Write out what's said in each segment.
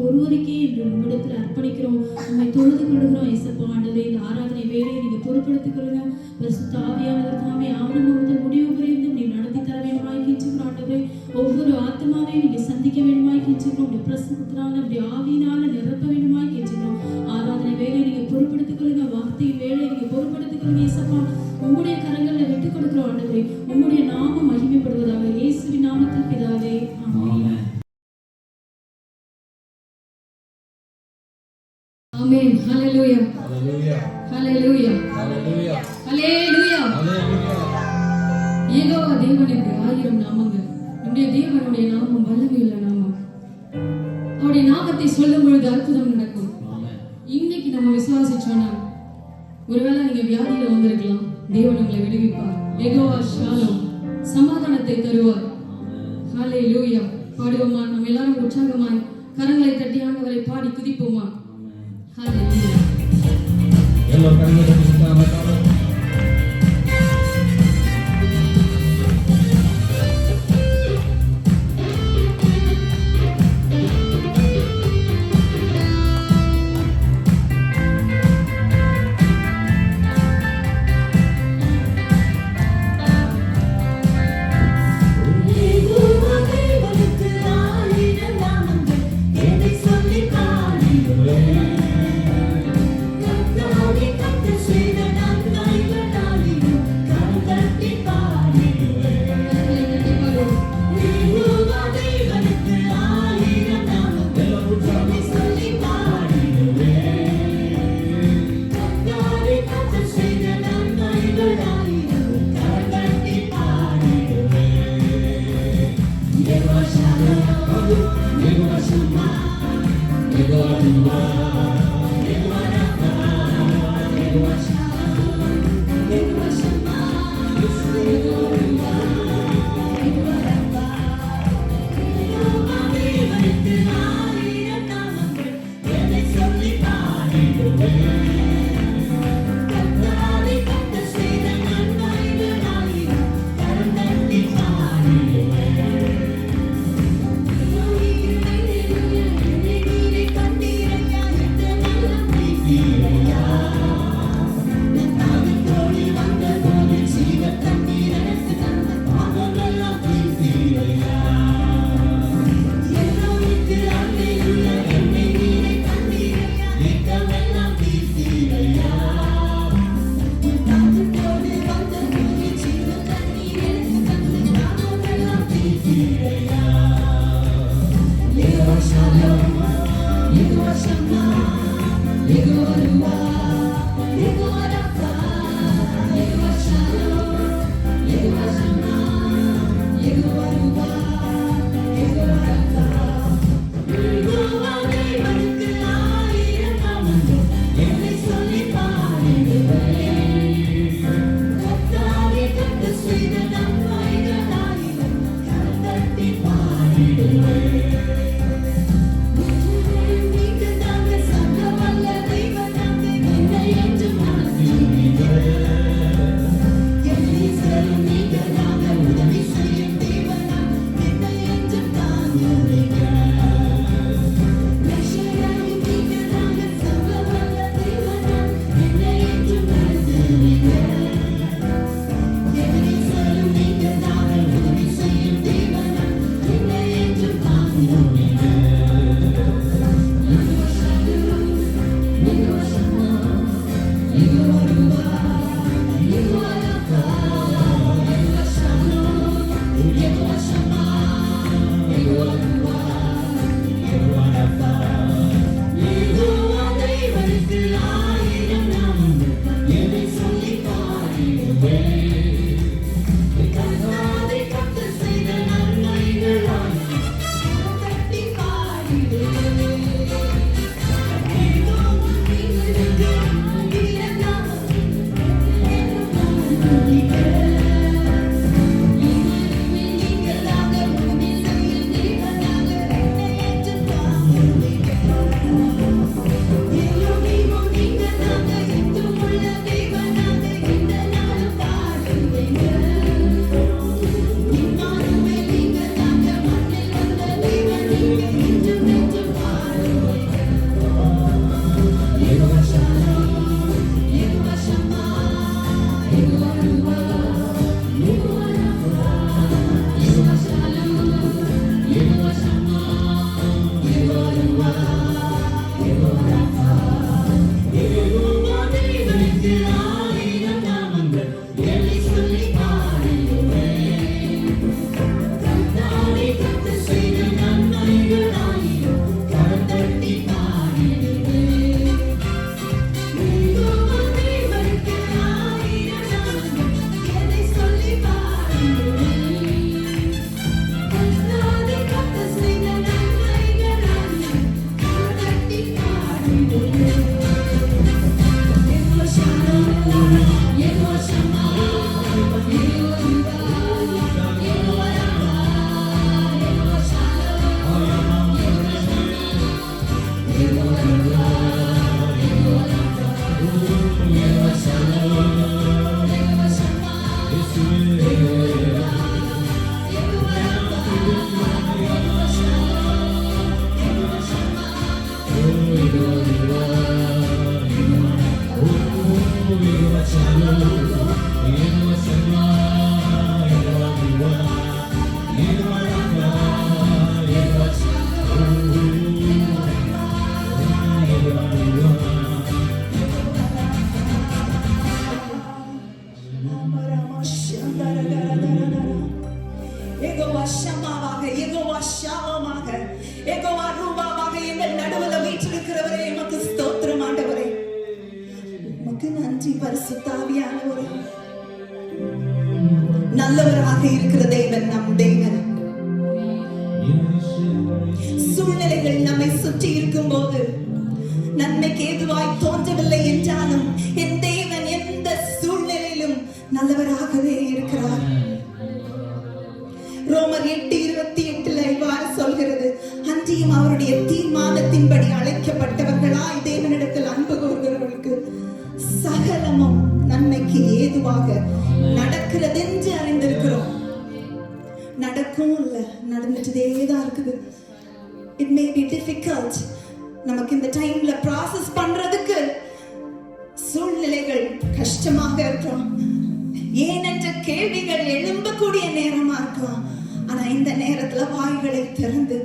ஒருவருக்கே என்று உங்களிடத்தில் அர்ப்பணிக்கிறோம். நம்மை தொழுது கொள்கிறோம் இயேசப்பா. ஆண்டவரே, இந்த ஆராதனை வேலையை நீங்க பொறுப்படுத்திக் கொள்ளுங்க. பரிசுத்த ஆவியானவர் தாமே ஆரம்பம் முதல் முடிவு வரையும் நீ நடத்தி தர வேண்டுமாய் கெஞ்சுகிறோம். ஆண்டவரே, ஒவ்வொரு ஆத்மாவையும் நீங்க சந்திக்க வேண்டுமாய் கெஞ்சுகிறோம். அப்படி பிரசனத்தினால அப்படி ஆவியினால நிரப்ப வேண்டுமாய் கெஞ்சுகிறோம். ஆராதனை வேலையை நீங்க பொறுப்படுத்திக் கொள்ளுங்க. வார்த்தையின் வேலையை நீங்க பொறுப்படுத்திக் கொள்ளுங்க இயேசப்பா. உங்களுடைய கரங்களில் விட்டுக் கொடுக்கிறோம் ஆண்டவரே. உங்களுடைய நாமம் மகிமைப்படுவதாக. இயேசுவின் நாமத்தில் பிதாவே, ஆமென். ஆமென். ஹல்லேலூயா, ஹல்லேலூயா, ஹல்லேலூயா, ஹல்லேலூயா, ஹல்லேலூயா. யெகோவா தேவனுக்கு 1000 நாமங்கள். நம்முடைய தேவனுடைய நாமம் வல்லமையுள்ள நாமம். அவருடைய நாமத்தை சொல்லும் பொழுது அற்புதம் நடக்கும். இன்னைக்கு நம்ம விசுவாசிச்சோம்னா, ஒருவேளை நீங்க வியாதியில வந்திருக்கலாம், தேவன் உங்களை விடுவிப்பார். யெகோவா ஷாலோம், சமாதானத்தை தருவார். ஹல்லேலூயா. பாடுவோமா? நம்ம எல்லாரும் உற்சாகமாய் கரங்களை தட்டி ஆண்டவரை பாடி துதிப்போமா? ஹல்லேலூயா. எல்லாரும் கரங்களை தட்டி கண்டிரையா நல்லவராக இருக்கிற தேவன் நம் தேவன். சூழ்நிலைகள் நம்மை சுற்றி இருக்கும் போது நன்மைக்கு ஏதுவாய் தோன்றவில்லை என்றாலும் என் தேவன் எந்த சூழ்நிலையிலும் நல்லவராகவே இருக்கிறார். ரோமர் 8:28 இவ்வாறு சொல்கிறது, அன்றியும் அவருடைய தீர்மானத்தின்படி அழைக்கப்பட்டவர்களாய் தேவனிடத்தில் அன்பு கூறுகிறவர்களுக்கு சகலமும் நன்மைக்கு ஏதுவாக நடக்கிறது என்று அறிந்திருக்கிறோம். நடக்கும் இல்ல, நடந்துட்டேதான் இருக்குது. It may be difficult. நமக்கு இந்த டைம்ல ப்ராசஸ் பண்றதுக்கு சூழ்நிலைகள் கஷ்டமாக இருக்கலாம், ஏனென்ற கேள்விகள் எழும்பக்கூடிய நேரமா இருக்கலாம். ஆனா இந்த நேரத்துல வாய்களை திறந்து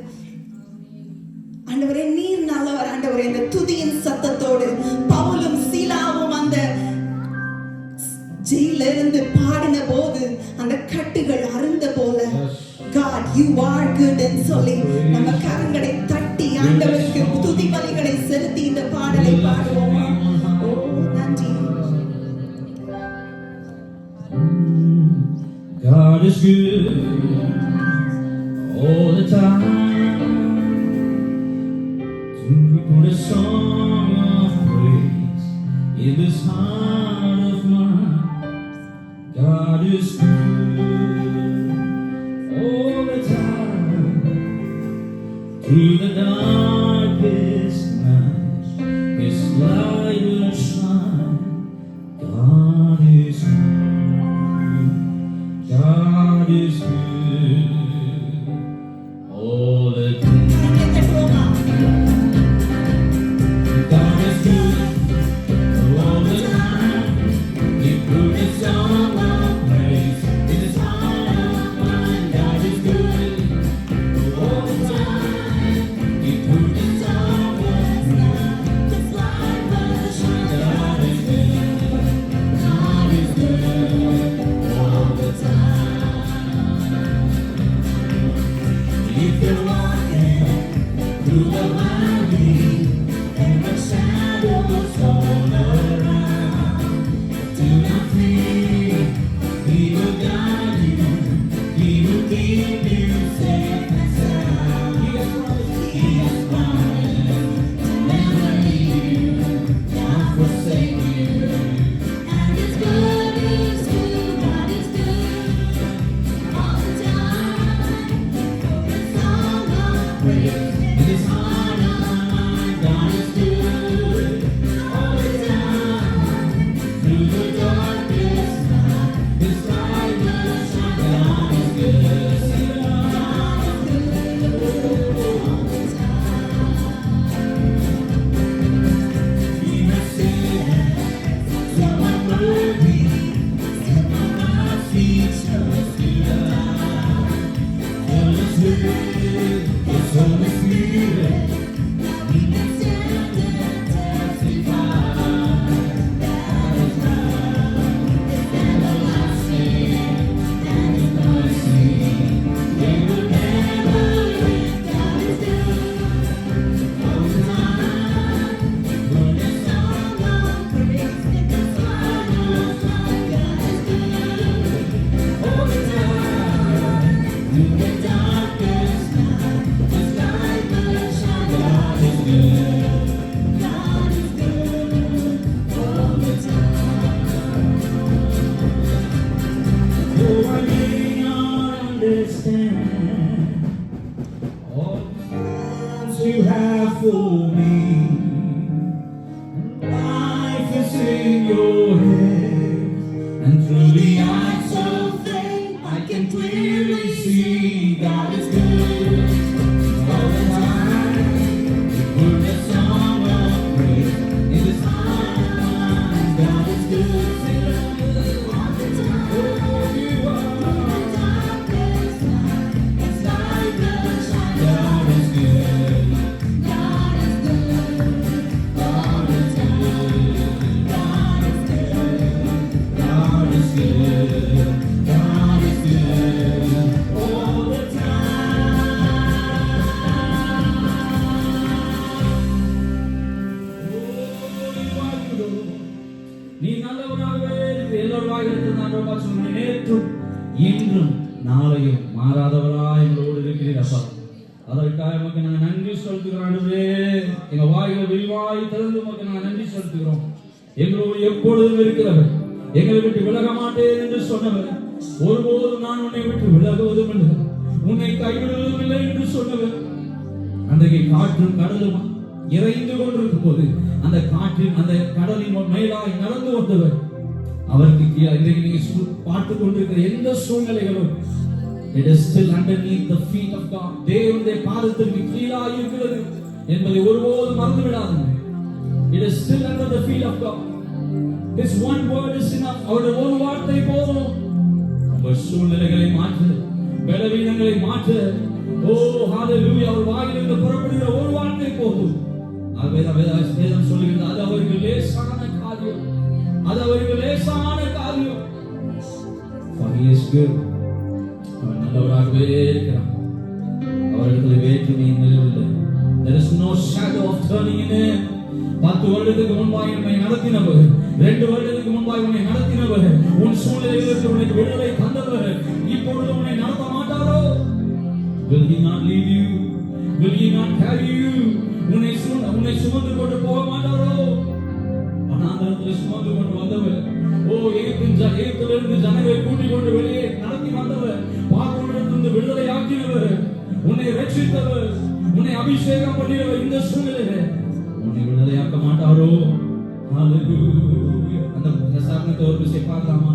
ஆண்டவரே நீர் நல்லவர் ஆண்டவரே, இந்த துதியின் சத்தத்தோடு பவுலும் சீலாவும் அந்த ஜெயில இருந்து பாடின போது அந்த கட்டுகள் அறுந்த போல God you are good என்று சொல்லி நம்ம கரங்களை தட்டி ஆண்டவருக்கு துதி பலிகளை செலுத்தி இந்த பாடலை பாடுவோமா? ஓ நன்றி. God is good all the time. We put a song of praise in this heart of mine. God is good all the time. Through the darkest night, His light will shine. God is good. God is good all the time. God is good all the time. He put a song of praise in His heart of mine. God is good all the time. He put a song of praise. His light will shine. God is good. God is good all the time. If you're walking through the valley and the shadows all around, do not fear, He will guide you, He will keep you safe and sound. He has promised to never leave you, not forsake you. And His good is good, God is good all the time. For a song of praise in His heart of mine. God is good all the time. Through the darkest night, His light will shine. God is good. Sing it out. God is good all the time. He has said, "So I'm worthy, set my feet just to die." Holy Spirit, His Holy Spirit, He can stand and testify. That His love is everlasting and His mercy they will never end. God is good all the time. Put a song of praise in His heart of mine. God is good all the time. Through the darkest night, His light will shine. God is good. God is good all the time. Though I may not understand all the plans You have for me, life is in in your hands. And through the eyes of faith, I can clearly see God is good. All the time, we put a song of praise in this time. God is good. Sing it all the time. Oh, you are. It's like the sunshine. God is good. God is good. God is good. God is good. God is good. God is good. All the நீ நல்லவராகவே எல்லோருவாக இருக்கிற நேற்றும் இன்றும் நாளையும் மாறாதவராய் எங்களோடு இருக்கிறீரப்பா. அதற்காக நமக்கு நாங்கள் நன்றி செலுத்துகிறோம் ஆண்டவரே. எங்க வாயில விரிவாய் திறந்து நமக்கு நாங்கள் நன்றி செலுத்துகிறோம். எங்களோடு எப்பொழுதும் இருக்கிறவர், எங்களை விட்டு விலக மாட்டேன் என்று சொன்னவர், ஒருபோதும் நான் உன்னை விட்டு விலகுவதும் இல்லை, உன்னை கைவிடுவதும் இல்லை என்று சொன்னவர், அன்றைக்கு காற்றும் கடலும் இறைந்து கொண்டிருக்கும் போது அந்த காற்றின் அந்த கடலின் மேலாய் நடந்து வந்தவர், அவருக்கு இன்றைக்கு நீங்க பார்த்து கொண்டிருக்கிற எந்த சூழ்நிலைகளும் it is still underneath the feet of God. தேவனுடைய பாதத்திற்கு கீழாய் இருக்கிறது என்பதை ஒருபோதும் மறந்து விடாதீங்க. It is still under the feet of God. His one word is enough. அவருடைய ஒரு வார்த்தை போதும் உங்கள் சூழ்நிலைகளை மாற்ற, பலவீனங்களை மாற்ற. ஓ ஹalleluya, அவர் வாயிலிருந்து புறப்படுகிற ஒரு வார்த்தை போதும். வேதம் சொல்லுகிறது, அது அவருக்கு லேசான காரியம், அது அவருக்கு லேசான காரியம். For he is good. அவர் நல்லவராகவே இருக்கிறார். அவரிடத்தில் வேற்றுமை இல்லை. There is no shadow of turning in him. 10 வருடத்துக்கு முன்பாக உன்னை நடத்தினவர், 2 வருடத்துக்கு முன்பாக உன்னை நடத்தினவர், உன் சூழ்நிலைகளுக்கு உனக்கு விடுதலை தந்தவர் இப்பொழுது உன்னை நடத்த மாட்டாரோ? Will he not leave you? Will he not carry you? உன்னை சுமந்து கொண்டு போக மாட்டாரோ? வனாந்தரத்தில் சுமந்து கொண்டு வந்தவர், ஓ எகிப்திலிருந்து ஜனங்களை கூட்டிக் கொண்டு வெளியே நடத்தி வந்தவர், பார்வோனிடத்திலிருந்து விடுதலை ஆக்கினவர், உன்னை ரட்சித்தவர், உன்னை அபிஷேகம் பண்ணினவர், இந்த சூழ்நிலையில உன்னை விடுதலையாக்க மாட்டாரோ? ஹalleluya. அந்த சாபனத்தை ஒரு விஷயம் பார்க்கலாமா?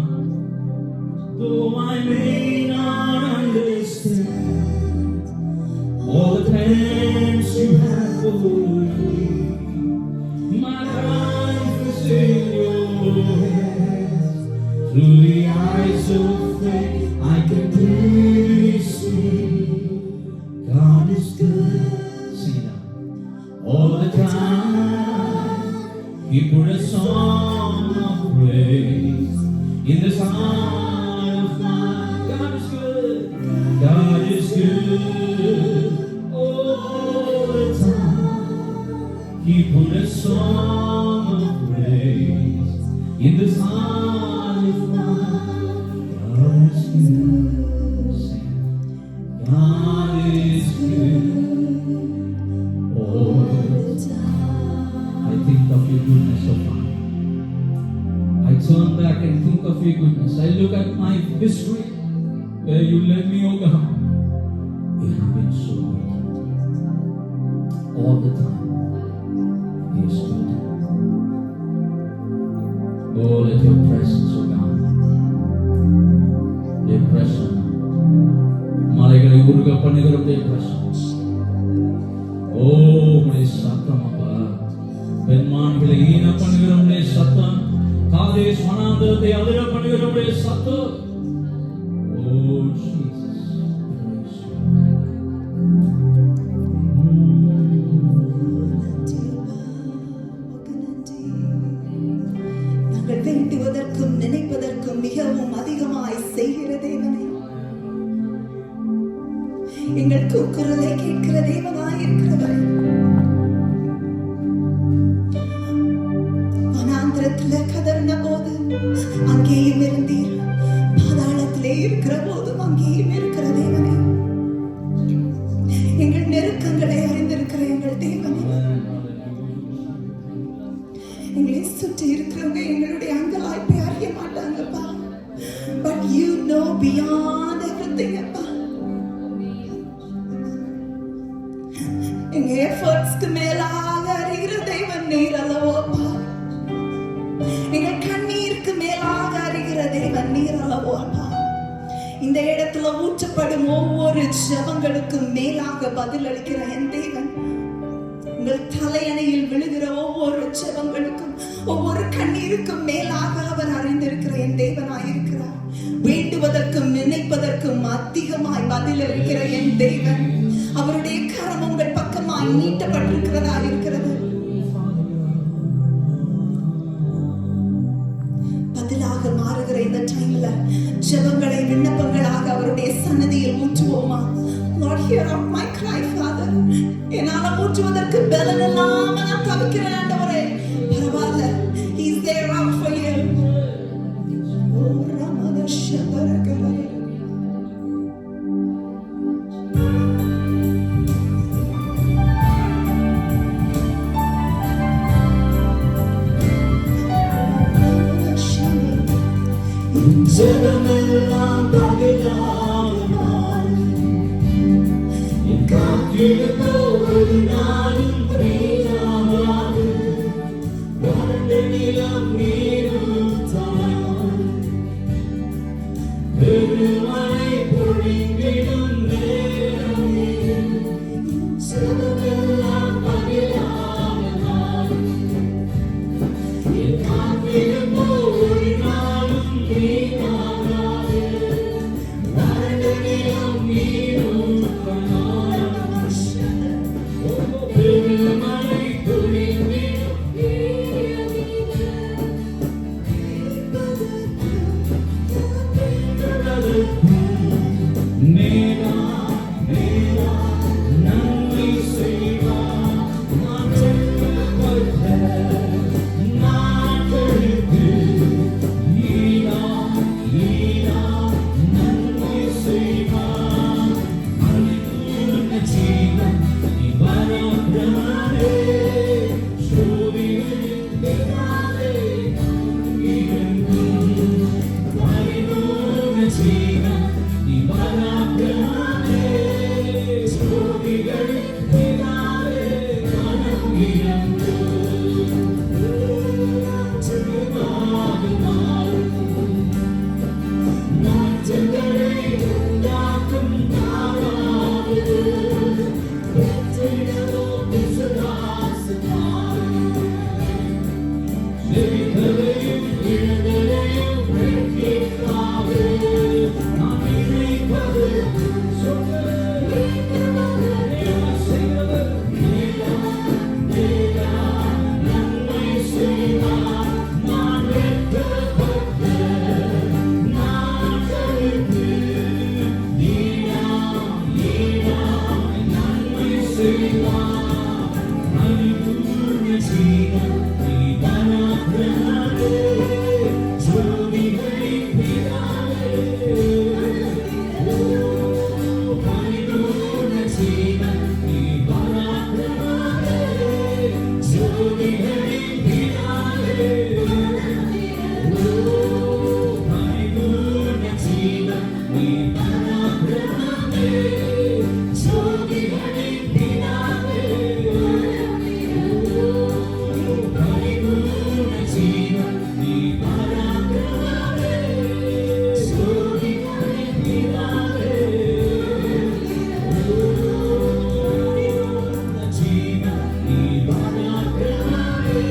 Though I may not understand all the plans you have for me, my life is in your hands. Through the eyes of faith, I can clearly see God is good. Sing it out. All the time, He put a song of praise in the song of mine. God is good. God is good. All the time, He put a song of praise in the song of mine. God is good. Sing. God is good. All the time, I think of your goodness, O God. I turn back and think of your goodness. I look at my history, where you led me, O God. You have been so good. All the time, He is good. Oh, let your presence, O God, your presence, மலைகளை உருக பண்ணுகிற presence. Oh, my சத்தம் அப்பா, பெண்மான்களை ஈன பண்ணுகிற சத்தம், காதேஸ் வனாந்தரத்தை அதிர பண்ணுகிற சத்தம். Oh, Jesus. நாங்கள் வேண்டுவதற்கும் நினைப்பதற்கும் மிகவும் அதிகமாய் செய்கிற தேவனே, எங்கள் கூக்குரலை கேட்கிற தேவனாய் இருக்கிறவரே, வனாந்திரத்துல கதறின போது அங்கேயும் இருந்தீர், பாதாளத்திலே இருக்கிற போதும் அங்கேயும் இருக்கிற தேவனே, எங்கள் நெருக்கங்களை அறிந்திருக்கிற எங்கள் தேவனே, எங்களை சுற்றி இருக்கிறவங்க எங்களுடைய அங்கலாய்ப்பை அறிய மாட்டாங்கப்பா. But you know beyond everything, அப்பா. எங்க எஃபர்ட்ஸ்க்கு மேலாக அறிகிற தெய்வம் நீர் அல்லவோப்பா. எங்க ஊற்றப்படும் ஒவ்வொரு ஜெபங்களுக்கும் மேலாக பதில் அளிக்கிற என் தேவன், உங்கள் தலையணையில் விழுகிற ஒவ்வொரு ஜெபங்களுக்கும் ஒவ்வொரு கண்ணீருக்கும் மேலாக அவர் அறிந்திருக்கிற என் தேவனாயிருக்கிறார். வேண்டுவதற்கும் நினைப்பதற்கும் அதிகமாய் பதில் அளிக்கிற என் தேவன், அவருடைய கரம் உங்கள் பக்கமாய் நீட்டப்பட்டிருக்கிறதா இருக்கிறது. பதிலாக மாறுகிற இந்த டைம்ல ஜெபங்களை விண்ணப்பங்களாக அவருடைய சன்னதியில் ஊற்றுவோமா? Lord, hear out my cry, Father. என்னால ஊற்றுவதற்கு பலன் இல்லாம நான் தவிக்கிறேன் ஆண்டவரே. பரவாயில்ல, He is there out for you. ஓ ரமண ஷபரகர. ஜெபமெல்லாம் பதிலாகுமாம். என் காத்திருப்போ ஒரு நாளும் வீணாகாது. வறண்ட நிலம் நீரூற்றாய். பெருமழை பொழிந்திடும் நேரம் இது. ஜெபமெல்லாம் பதிலாகுமாம். என் காத்திருப்போ ஒரு நாளும் வீணாகாது. வறண்ட நிலம் நீரூற்றாய். பெருமழை பொழிந்திடும் நேரம் இது. நேரா நேரா நன்மை செய்வார். மாற்றப்பட்ட நாட்களுக்கு ஈடா ஈடா நன்மை செய்வார். அழிவுள்ள ஜீவன் நீ பராக்கிரமனே. சோதிகளின் பிதாவே இறங்கும். அழிவுள்ள ஜீவன் நீ பராக்கிரமனே. சோதிகளின் பிதாவே இறங்கும். மாற்றங்களை உண்டாக்கும் நாளாவது. வெற்றிடமோ விசுவாசத்தால். ஜெயித்ததையும் இழந்ததையும் வெற்றிக்காது. நாம் நினைப்பது சொல்வது செய்வது நேரா நேரா நன்மை செய்வார். நான் வெட்கப்பட்ட நாட்களுக்கு ஈடா ஈடா நன்மை செய்வார். அழிவுள்ள ஜீவன் நீ பராக்கிரமனே. ஜோதிகளின் பிதாவே. அழிவுள்ள ஜீவன் நீ பராக்கிரமனே. ஜோதிகளின் பிதாவே. அழிவுள்ள ஜீவன் நீ பராக்கிரமனே. ஜோதிகளின் பிதாவே. அழிவுள்ள ஜீவன் நீ பராக்கிரமனே. ஜோதிகளின் பிதாவே. அழிவுள்ள ஜீவன் நீ பராக்கிரமனே.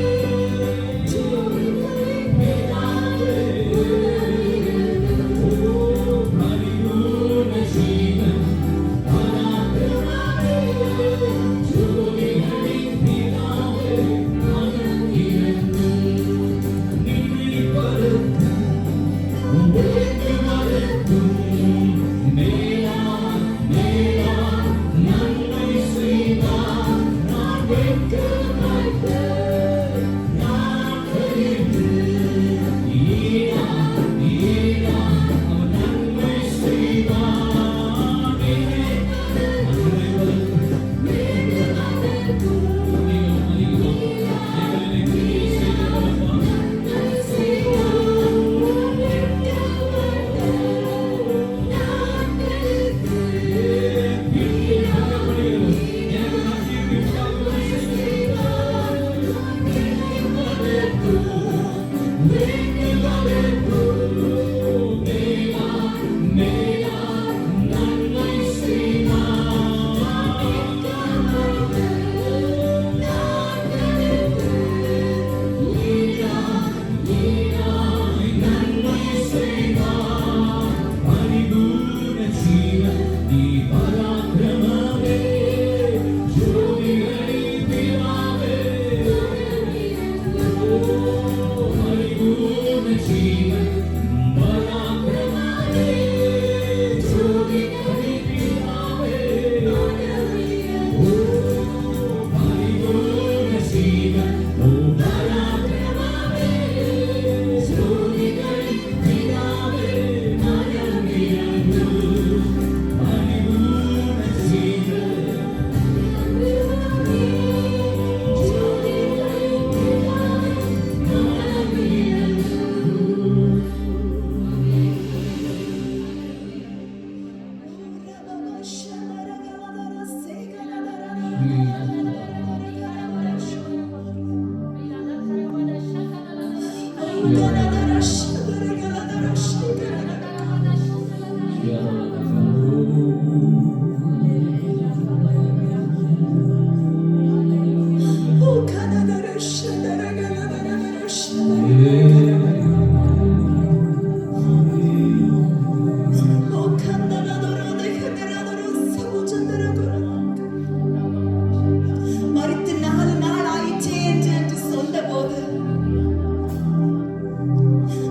மரித்து 4 நாள் ஆயிற்றே என்று சொன்னபோது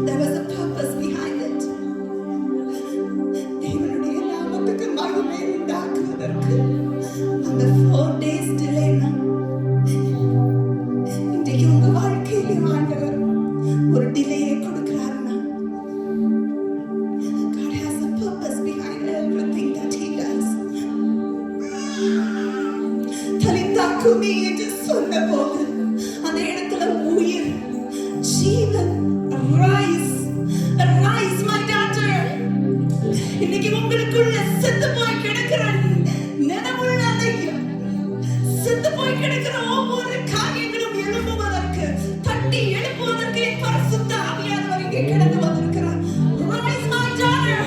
there was a purpose behind it. தேவனுடைய நாமத்துக்கு மகிமை உண்டாக்குவதற்கு அந்த 4 days delay இன்றைக்கு உங்க வாழ்க்கையிலே ஆண்டவர் ஒரு டிலேயை கொடுக்கிறார்னா God has a purpose behind everything that he does. தலித்தாக்குமி என்று சொன்னபோது அந்த இடத்துல உயிர் ஜீவன் rise my daughter. இன்னைக்கு உங்களுக்குள்ள செத்து போய் கிடக்கிற நினைவுள்ள செத்து போய் கிடக்கிற ஒவ்வொரு காரியங்களும் எழும்புவதற்கு தட்டி எழுப்புவதற்கு என் பரிசுத்த ஆவியானவர் இங்கே கிடந்து வந்திருக்கிறார். Rise my daughter.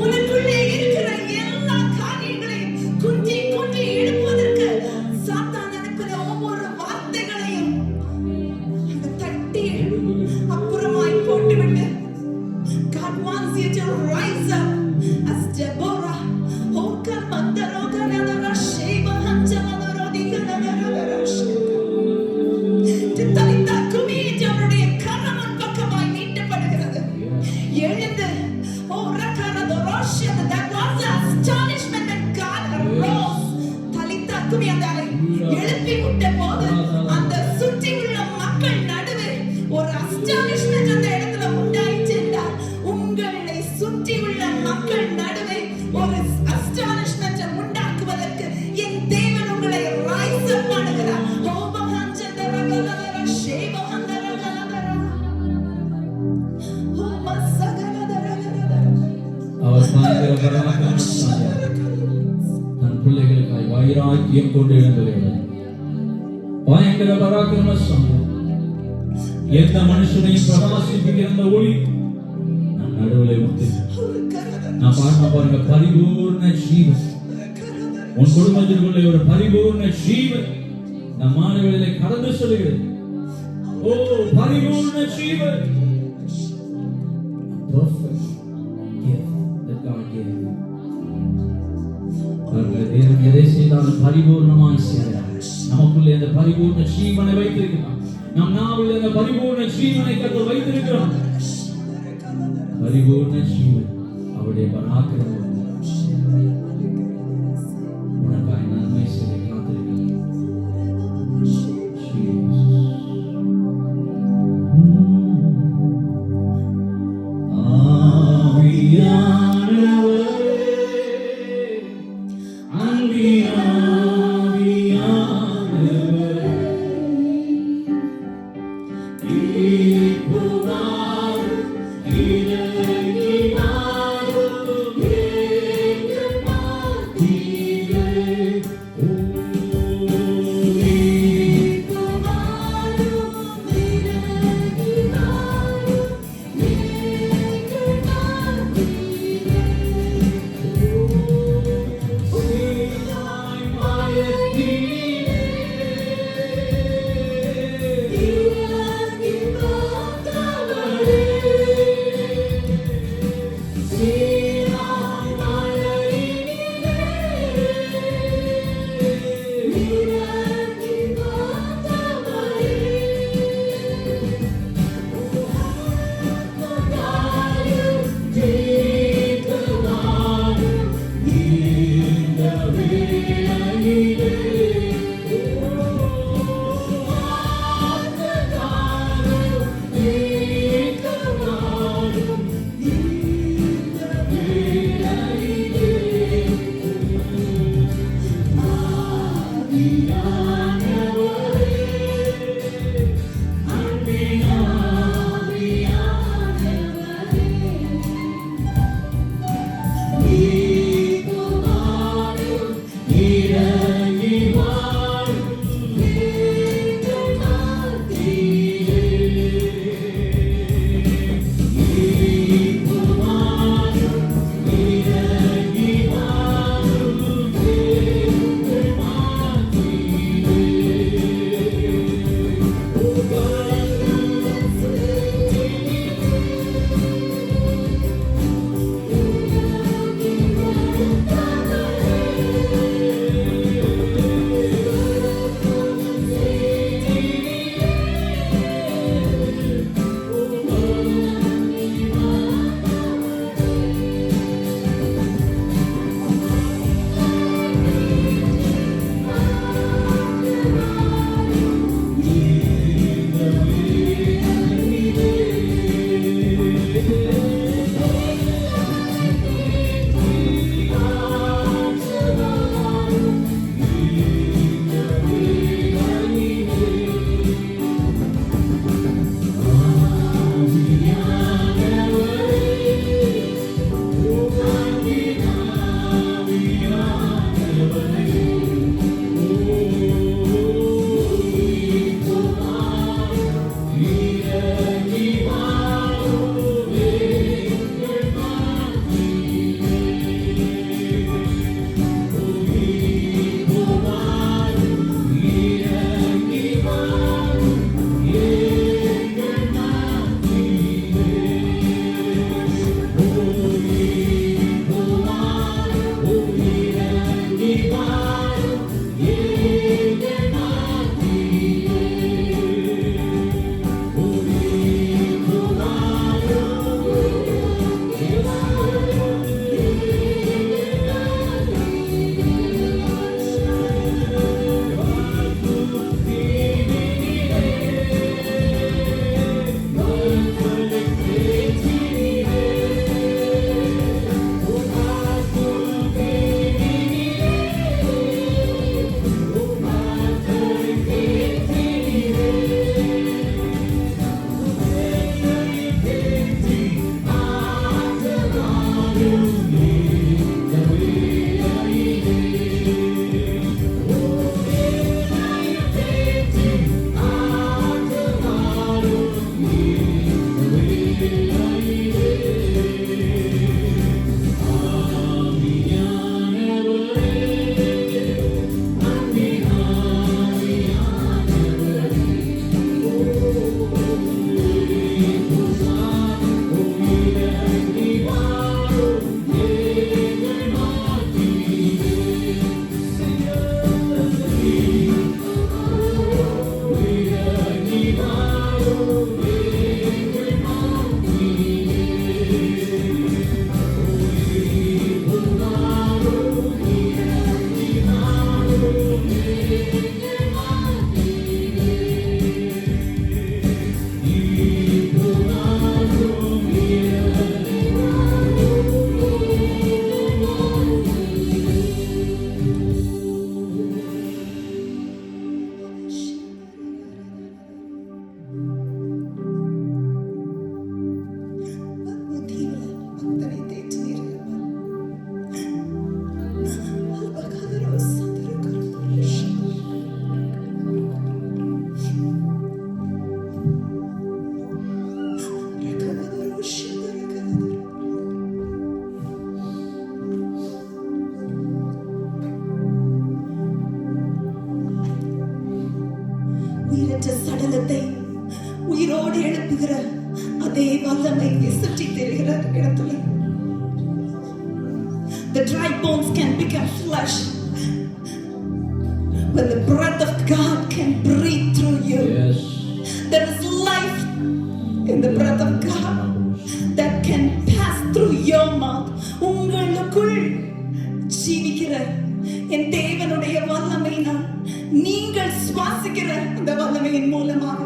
உனக்குள்ளே இருக்கிற எல்லா காரியங்களையும் குந்தி குந்தி எழுப்புவதற்கு சாத்தான் அனுப்பின ஒவ்வொரு வார்த்தைகளையும் அந்த தட்டி அப்புறமாய் போட்டுவிட்டு God wants you to rise up as Deborah. அவருடைய கரமன் பக்கமாய் நீட்டப்படுகிறது. எழுந்து that was the astonishment that God arose. தலித்தாக்குமி அந்த எழுப்பி விட்ட போது அந்த சுற்றி உள்ள மக்கள் நடுவே ஒரு astonishment அந்த இடத்துல உண்டாயிற்று என்றால் உங்களை சுற்றி உள்ள மக்கள் நடுவே ஒரு astonishment உண்டாக்குவதற்கு என் தேவன் உங்களை ரைஸ் அப் பண்ணுகிறார். அவர் பயங்கர பராக்கிரமசாலி. தன் பிள்ளைகளுக்காய் வைராக்கியம் கொண்டு எழுந்துள்ளவர் பயங்கர பராக்கிரமசாலி. எந்த மனுஷனையும் பிரகாசிப்பிக்கிற அந்த ஒளி நம் நடுவில் உண்டு. நான் பார்க்க பாருங்க, பரிபூர்ண ஜீவன் உன் குடும்பத்திற்குள்ளே ஒரு பரிபூர்ண ஜீவன் நம் மாணவர்களை கடந்து சொல்லுகிறது. ஓ பரிபூர்ண ஜீவன், perfect gift that God gave you. தேவன் எதை செய்தாலும் பரிபூர்ணமாய் செய்கிறார். நமக்குள்ளே அந்த பரிபூர்ண ஜீவனை வைத்திருக்கிறார். நம் நாவில் அந்த பரிபூர்ண ஜீவனை கர்த்தர் வைத்திருக்கிறார். பரிபூர்ண ஜீவன் அவருடைய பராக்கிரமம் உனக்காய் நன்மை செய்ய காத்திருக்கிறார். உயிரற்ற சடலத்தை உயிரோடு எழுப்புகிற அதே வல்லமை சுற்றி தெரிகிற இடத்துல the dry bones can become flesh when the breath of God can breathe through you. Yes. There is life in the breath of God that can pass through your mouth. உங்களுக்குள் ஜீவிக்கிற என் தேவனுடைய வல்லமையினால் நீங்கள் சுவாசிக்கிற அந்த வல்லமையின் மூலமாக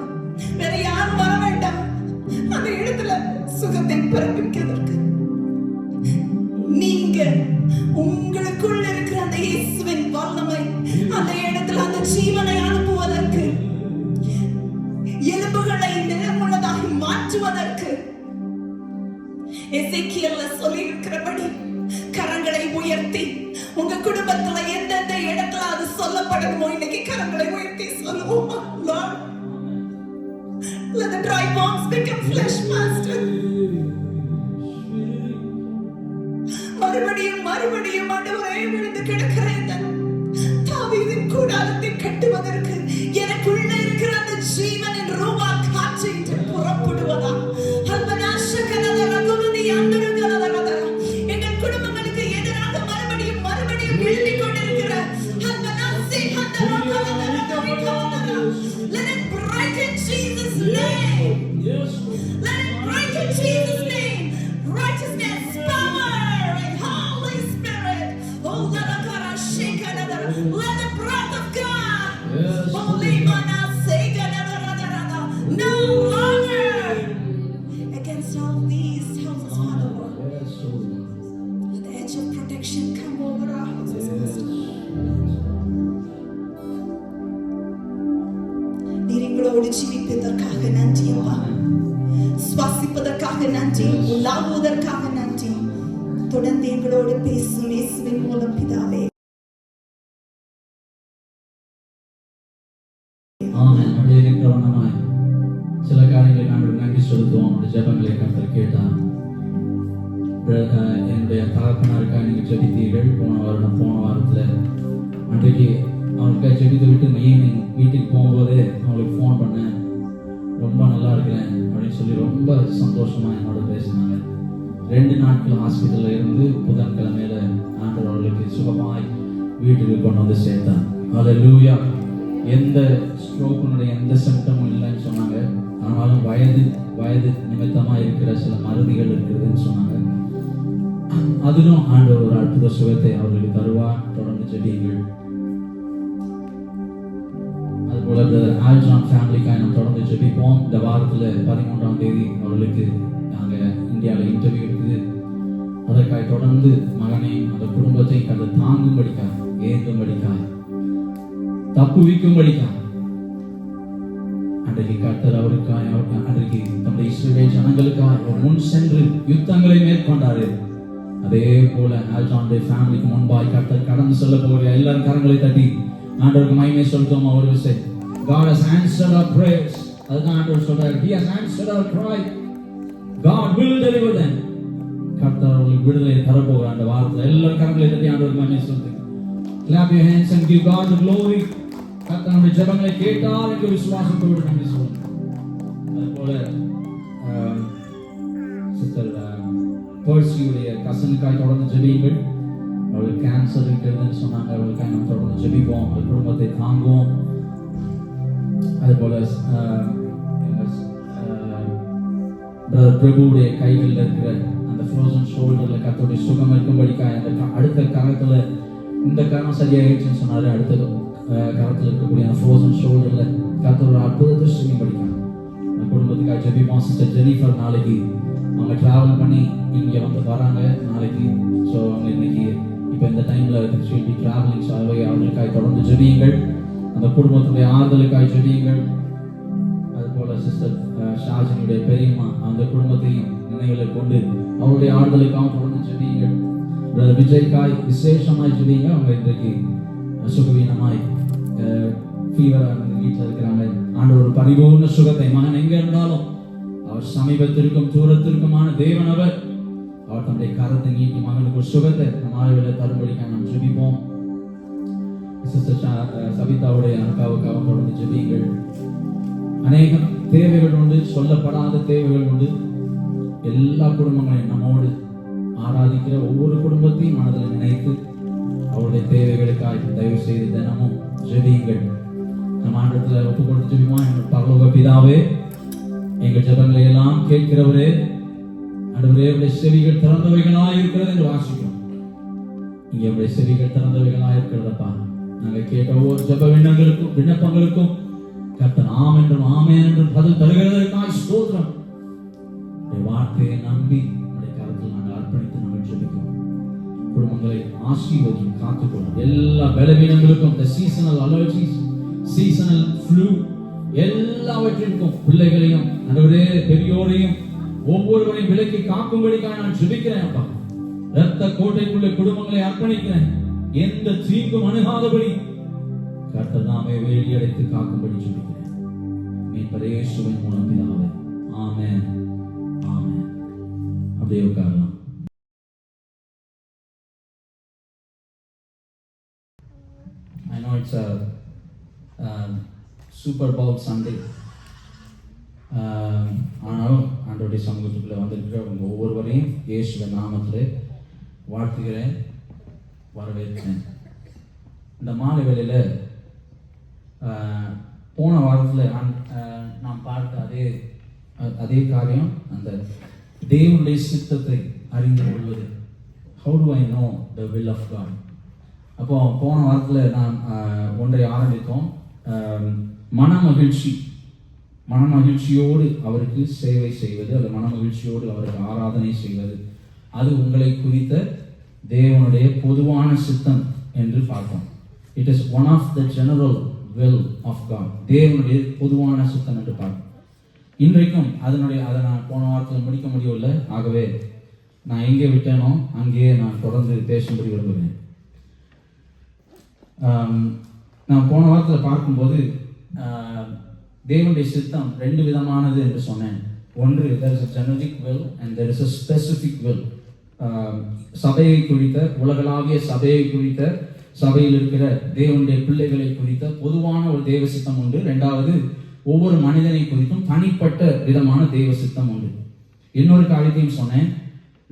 வேற யாரும் வர வேண்டாம் அந்த இடத்துல சுகத்தை பிறப்பிக்கிறதற்கு. நீங்க உங்களுக்குள் இருக்கிற அந்த இயேசுவின் வல்லமை அந்த இடத்துல அந்த ஜீவனை அனுப்புவதற்கு, எலும்புகளை நிறமுள்ளதாக மாற்றுவதற்கு எசேக்கியேல் சொல்லி இருக்கிறபடி கரங்களை உயர்த்தி உங்க குடும்பத்துல எந்தெந்த இடத்துல அது சொல்லப்படணுமோ இன்னைக்கு கரங்களை உயர்த்தி சொல்லுவோம். Lord, let the dry bones become flesh, Master. மறுபடியும் ஆண்டவரே விழுந்து கிடக்கிற இந்த தாவீதின் கூடாரத்தை கட்டுவதற்கு எனக்குள்ள இருக்கிற அந்த ஜீவனின் ரூபா காற்று இன்று புறப்படுவதா. எங்கள் குடும்பங்களுக்கு எதிராக மறுபடியும் எழுதிக் கொண்டிருக்கிற let it break in Jesus' name. Let it break in Jesus' name. Righteousness, power, and Holy Spirit. Oh, let the breath of God. Holy Mana no longer against all these houses, Father Lord. Let the edge of protection come over our houses, Master. நீங்களோடு ஜீவிப்பதற்காக நன்றி அப்பா. சுவாசிப்பதற்காக நன்றி, உலாவுவதற்காக நன்றி. தொடர்ந்து எங்களோடு பேசும் இயேசுவின் மூலம் பிதாவே. ஆமென். அப்படியே இருக்கிற வண்ணமாய் சில காரியங்களை நான் நன்றி செலுத்துவோம். நம்முடைய ஜெபங்களை கர்த்தர் கேட்டார். என்னுடைய தகப்பனாருக்காக நீங்கள் ஜெபித்தீர்கள் போன வாரத்தில். அன்றைக்கு அவருக்காக ஜெபித்து விட்டு ஈவினிங் வீட்டுக்கு போகும்போதே அவங்களுக்கு ஃபோன் பண்ணேன். ரொம்ப நல்லா இருக்கிறேன் அப்படின்னு சொல்லி ரொம்ப சந்தோஷமாக என்னோட பேசினாங்க. 2 நாட்கள் ஹாஸ்பிட்டலில் இருந்து புதன்கிழமையில ஆண்டவர் அவர்களுக்கு சுகமாய் வீட்டுக்கு கொண்டு வந்து சேர்த்தார். ஹல்லேலூயா. எந்த ஸ்ட்ரோக்கினுடைய எந்த சிம்டமும் இல்லைன்னு சொன்னாங்க. ஆனாலும் வயது நிமித்தமாக இருக்கிற சில மருந்துகள் இருக்குதுன்னு சொன்னாங்க. அதிலும் ஆண்டவர் ஒரு அற்புத சுகத்தை அவர்களுக்கு தருவார். தொடர்ந்து ஜெபியுங்கள். அதுபோல ஆல்ஜான் ஃபேமிலிக்காக நம்ம தொடர்ந்து ஜெபிப்போம். இந்த வாரத்தில் 13ஆம் தேதி அவர்களுக்கு நாங்கள் இந்தியாவில் இன்டர்வியூ இருக்குது. அதற்காக தொடர்ந்து மகனையும் அந்த குடும்பத்தை அதை தாங்கும்படிக்காக, ஏந்தும்படிக்காக, தப்புவிக்கும்படிக்காக அன்றைக்கு கர்த்தர் அவருக்காய் அன்றைக்கு நம்முடைய இஸ்ரவேல் ஜனங்களுக்காய் அவர் முன் சென்று யுத்தங்களை மேற்கொண்டாரு. அதே போல ஆல்ஜானுடைய ஃபேமிலிக்கு முன்பாய் கர்த்தர் கடந்து செல்ல போகிற எல்லாரும் கரங்களை தட்டி ஆண்டவருக்கு மகிமை சொல்லிட்டோம். அவர் விஷயம் God has answered our prayers. அதுதான் ஆண்டவர் சொல்றாரு. He has answered our cry. God will deliver them. கர்த்தர் அவர்களுக்கு விடுதலை தரப்போகிறார். அந்த வாரத்தில் எல்லாரும் கரங்களை தட்டி ஆண்டவருக்கு மகிமை சொல்லுங்க. Clap your hands and give God the glory. கர்த்தர் நம்முடைய ஜெபங்களை கேட்டார் என்று விசுவாசத்தோடு நன்றி சொல்லுங்க. அதுபோல சிஸ்டர் பர்சியுடைய கசனுக்காய் தொடர்ந்து ஜெபியுங்கள். அவளுக்கு கேன்சர் இருக்கிறதுன்னு சொன்னாங்க. அவளுக்காக நம்ம தொடர்ந்து ஜெபிப்போம். அவள் குடும்பத்தை தாங்குவோம். அதுபோல பிரபுடைய கைகளில் இருக்கிற அந்த ஃப்ரோசன் ஷோல்டர்ல கர்த்தருடைய சுகம் இருக்கும்படிக்காய் அந்த அடுத்த கரத்துல இந்த கரம் சரியாயிடுச்சுன்னு சொன்னாரு. அடுத்த கரத்தில் இருக்கக்கூடிய அந்த ஃப்ரோசன் ஷோல்டர்ல கர்த்தரோட அற்புதத்தை செய்யும்படிக்காய் அந்த குடும்பத்துக்காக ஜெபிப்போம். சிஸ்டர் ஜெனிஃபர் நாளைக்கு அவங்க டிராவல் பண்ணி இங்கே வராங்க நாளைக்கு. ஸோ அவங்க இன்னைக்கு இப்போ இந்த டைம்ல டிராவலிங் அவர்களுக்காக தொடர்ந்து ஜெபியுங்கள். அந்த குடும்பத்துடைய ஆறுதலுக்காக ஜெபியுங்கள். அதுபோல சிஸ்டர் ஷாஜினுடைய பெரியம்மா அந்த குடும்பத்தையும் நினைவுகளை கொண்டு அவருடைய ஆறுதலுக்காக தொடர்ந்து ஜெபியுங்கள். விஜய்க்காய் விசேஷமாய் ஜெபியுங்க. அவங்க இன்றைக்கு சுகவீனமாய் ஃபீவராக வீட்டில் இருக்கிறாங்க. ஆண்டவர் ஒரு பரிபூர்ண சுகத்தை மகன் எங்க இருந்தாலும் அவர் சமீபத்திற்கும் தூரத்திற்குமான தேவன் அவர் தன்னுடைய கரத்தை நீட்டி மகனுக்கு ஒரு சுகத்தை நம் ஆய்வில் தரும்படிக்காக நாம் ஜெபிப்போம். சிஸ்டர் சபிதாவுடைய அக்காவுக்காக தொடர்ந்து ஜெபியுங்கள். அநேக தேவைகள் உண்டு, சொல்லப்படாத தேவைகள் உண்டு. எல்லா குடும்பங்களையும் நம்மோடு ஆராதிக்கிற ஒவ்வொரு குடும்பத்தையும் மனதில் நினைத்து அவருடைய தேவைகளுக்காக தயவு செய்து தினமும் ஜெபியுங்கள். நம்ம ஆண்டவரிடத்தில் ஒப்பு கொடுத்து ஜெபிமா. எங்கள் பரலோக பிதாவே, எங்கள் ஜெபங்களை எல்லாம் கேட்கிறவரே, ஆண்டவரே, உடைய செவிகள் திறந்தவைகளாக இருக்கிறது என்று வாசிக்கிறோம். இங்கே உடைய செவிகள் திறந்தவைகளாக இருக்கிறதப்பா. நாங்கள் கேட்ட ஒவ்வொரு ஜெப விண்ணப்பங்களுக்கும் கர்த்தர் ஆம் என்றும் ஆமென் என்றும் பதில் தருகிறதற்காக ஸ்தோத்திரம். வார்த்தையை நம்பி உடைய கருத்தில் நாங்கள் அர்ப்பணித்து நாங்கள் ஜெபிக்கிறோம். குடும்பங்களை ஆசீர்வதியும் காத்துக்கொள்ளும். எல்லா பலவீனங்களுக்கும், இந்த சீசனல் அலர்ஜிஸ், சீசனல் ஃப்ளூ எல்லாவற்றிற்கும் பிள்ளைகளையும் ஆண்டவரே பெரியோரையும் ஒவ்வொருவரையும் விலக்கி காக்கும்படிக்காக நான் ஜெபிக்கிறேன் அப்பா. இரத்த கோட்டைக்குள்ள குடும்பங்களை அர்ப்பணிக்கிறேன். எந்த தீங்கும் அணுகாதபடி கர்த்தர் நாமே வேலி அடைத்து காக்கும்படி ஜெபிக்கிறேன். மீட்பர் இயேசுவின் மூலம் பிதாவே, ஆமென், ஆமென். அப்படியே உட்காரலாம். I know it's a Super Bowl Sunday. ஆனாலும் ஆண்டவருடைய சமூகத்துக்குள்ள வந்திருக்கிற உங்க ஒவ்வொருவரையும் இயேசுவின் நாமத்திலே வாழ்த்துகிறேன், வரவேற்கிறேன். இந்த மாலை வேளையில போன வாரத்தில் நாம் பார்த்த அதே காரியம், அந்த தேவனுடைய சித்தத்தை அறிந்து கொள்வது. How do I know the will of God? அப்போ போன வாரத்தில் நான் ஒன்றை ஆரம்பித்தோம். மனமகிழ்ச்சியோடு அவருக்கு சேவை செய்வது, அல்லது மனமகிழ்ச்சியோடு அவருக்கு ஆராதனை செய்வது, அது உங்களை குறித்த தேவனுடைய பொதுவான சித்தம் என்று பார்த்தோம். It is one of the general will of God. தேவனுடைய பொதுவான சித்தம் என்று பார்த்தோம். இன்றைக்கும் அதை நான் போன வாரத்தில் முடிக்க முடியவில்லை. ஆகவே நான் எங்கே விட்டேனோ அங்கேயே நான் தொடர்ந்து பேசும்படி விரும்புகிறேன். நான் போன வாரத்தில் பார்க்கும்போது தேவனுடைய சித்தம் ரெண்டு விதமானது என்று சொன்னேன். ஒன்று, there is a generic will and there is a specific will. சபையை குறித்த, உலகளாவிய சபையை குறித்த, சபையில் இருக்கிற தேவனுடைய பிள்ளைகளை குறித்த பொதுவான ஒரு தேவ சித்தம் உண்டு. இரண்டாவது, ஒவ்வொரு மனிதனை குறித்தும் தனிப்பட்ட விதமான தேவ சித்தம் உண்டு. இன்னொரு காரியத்தையும் சொன்னேன்.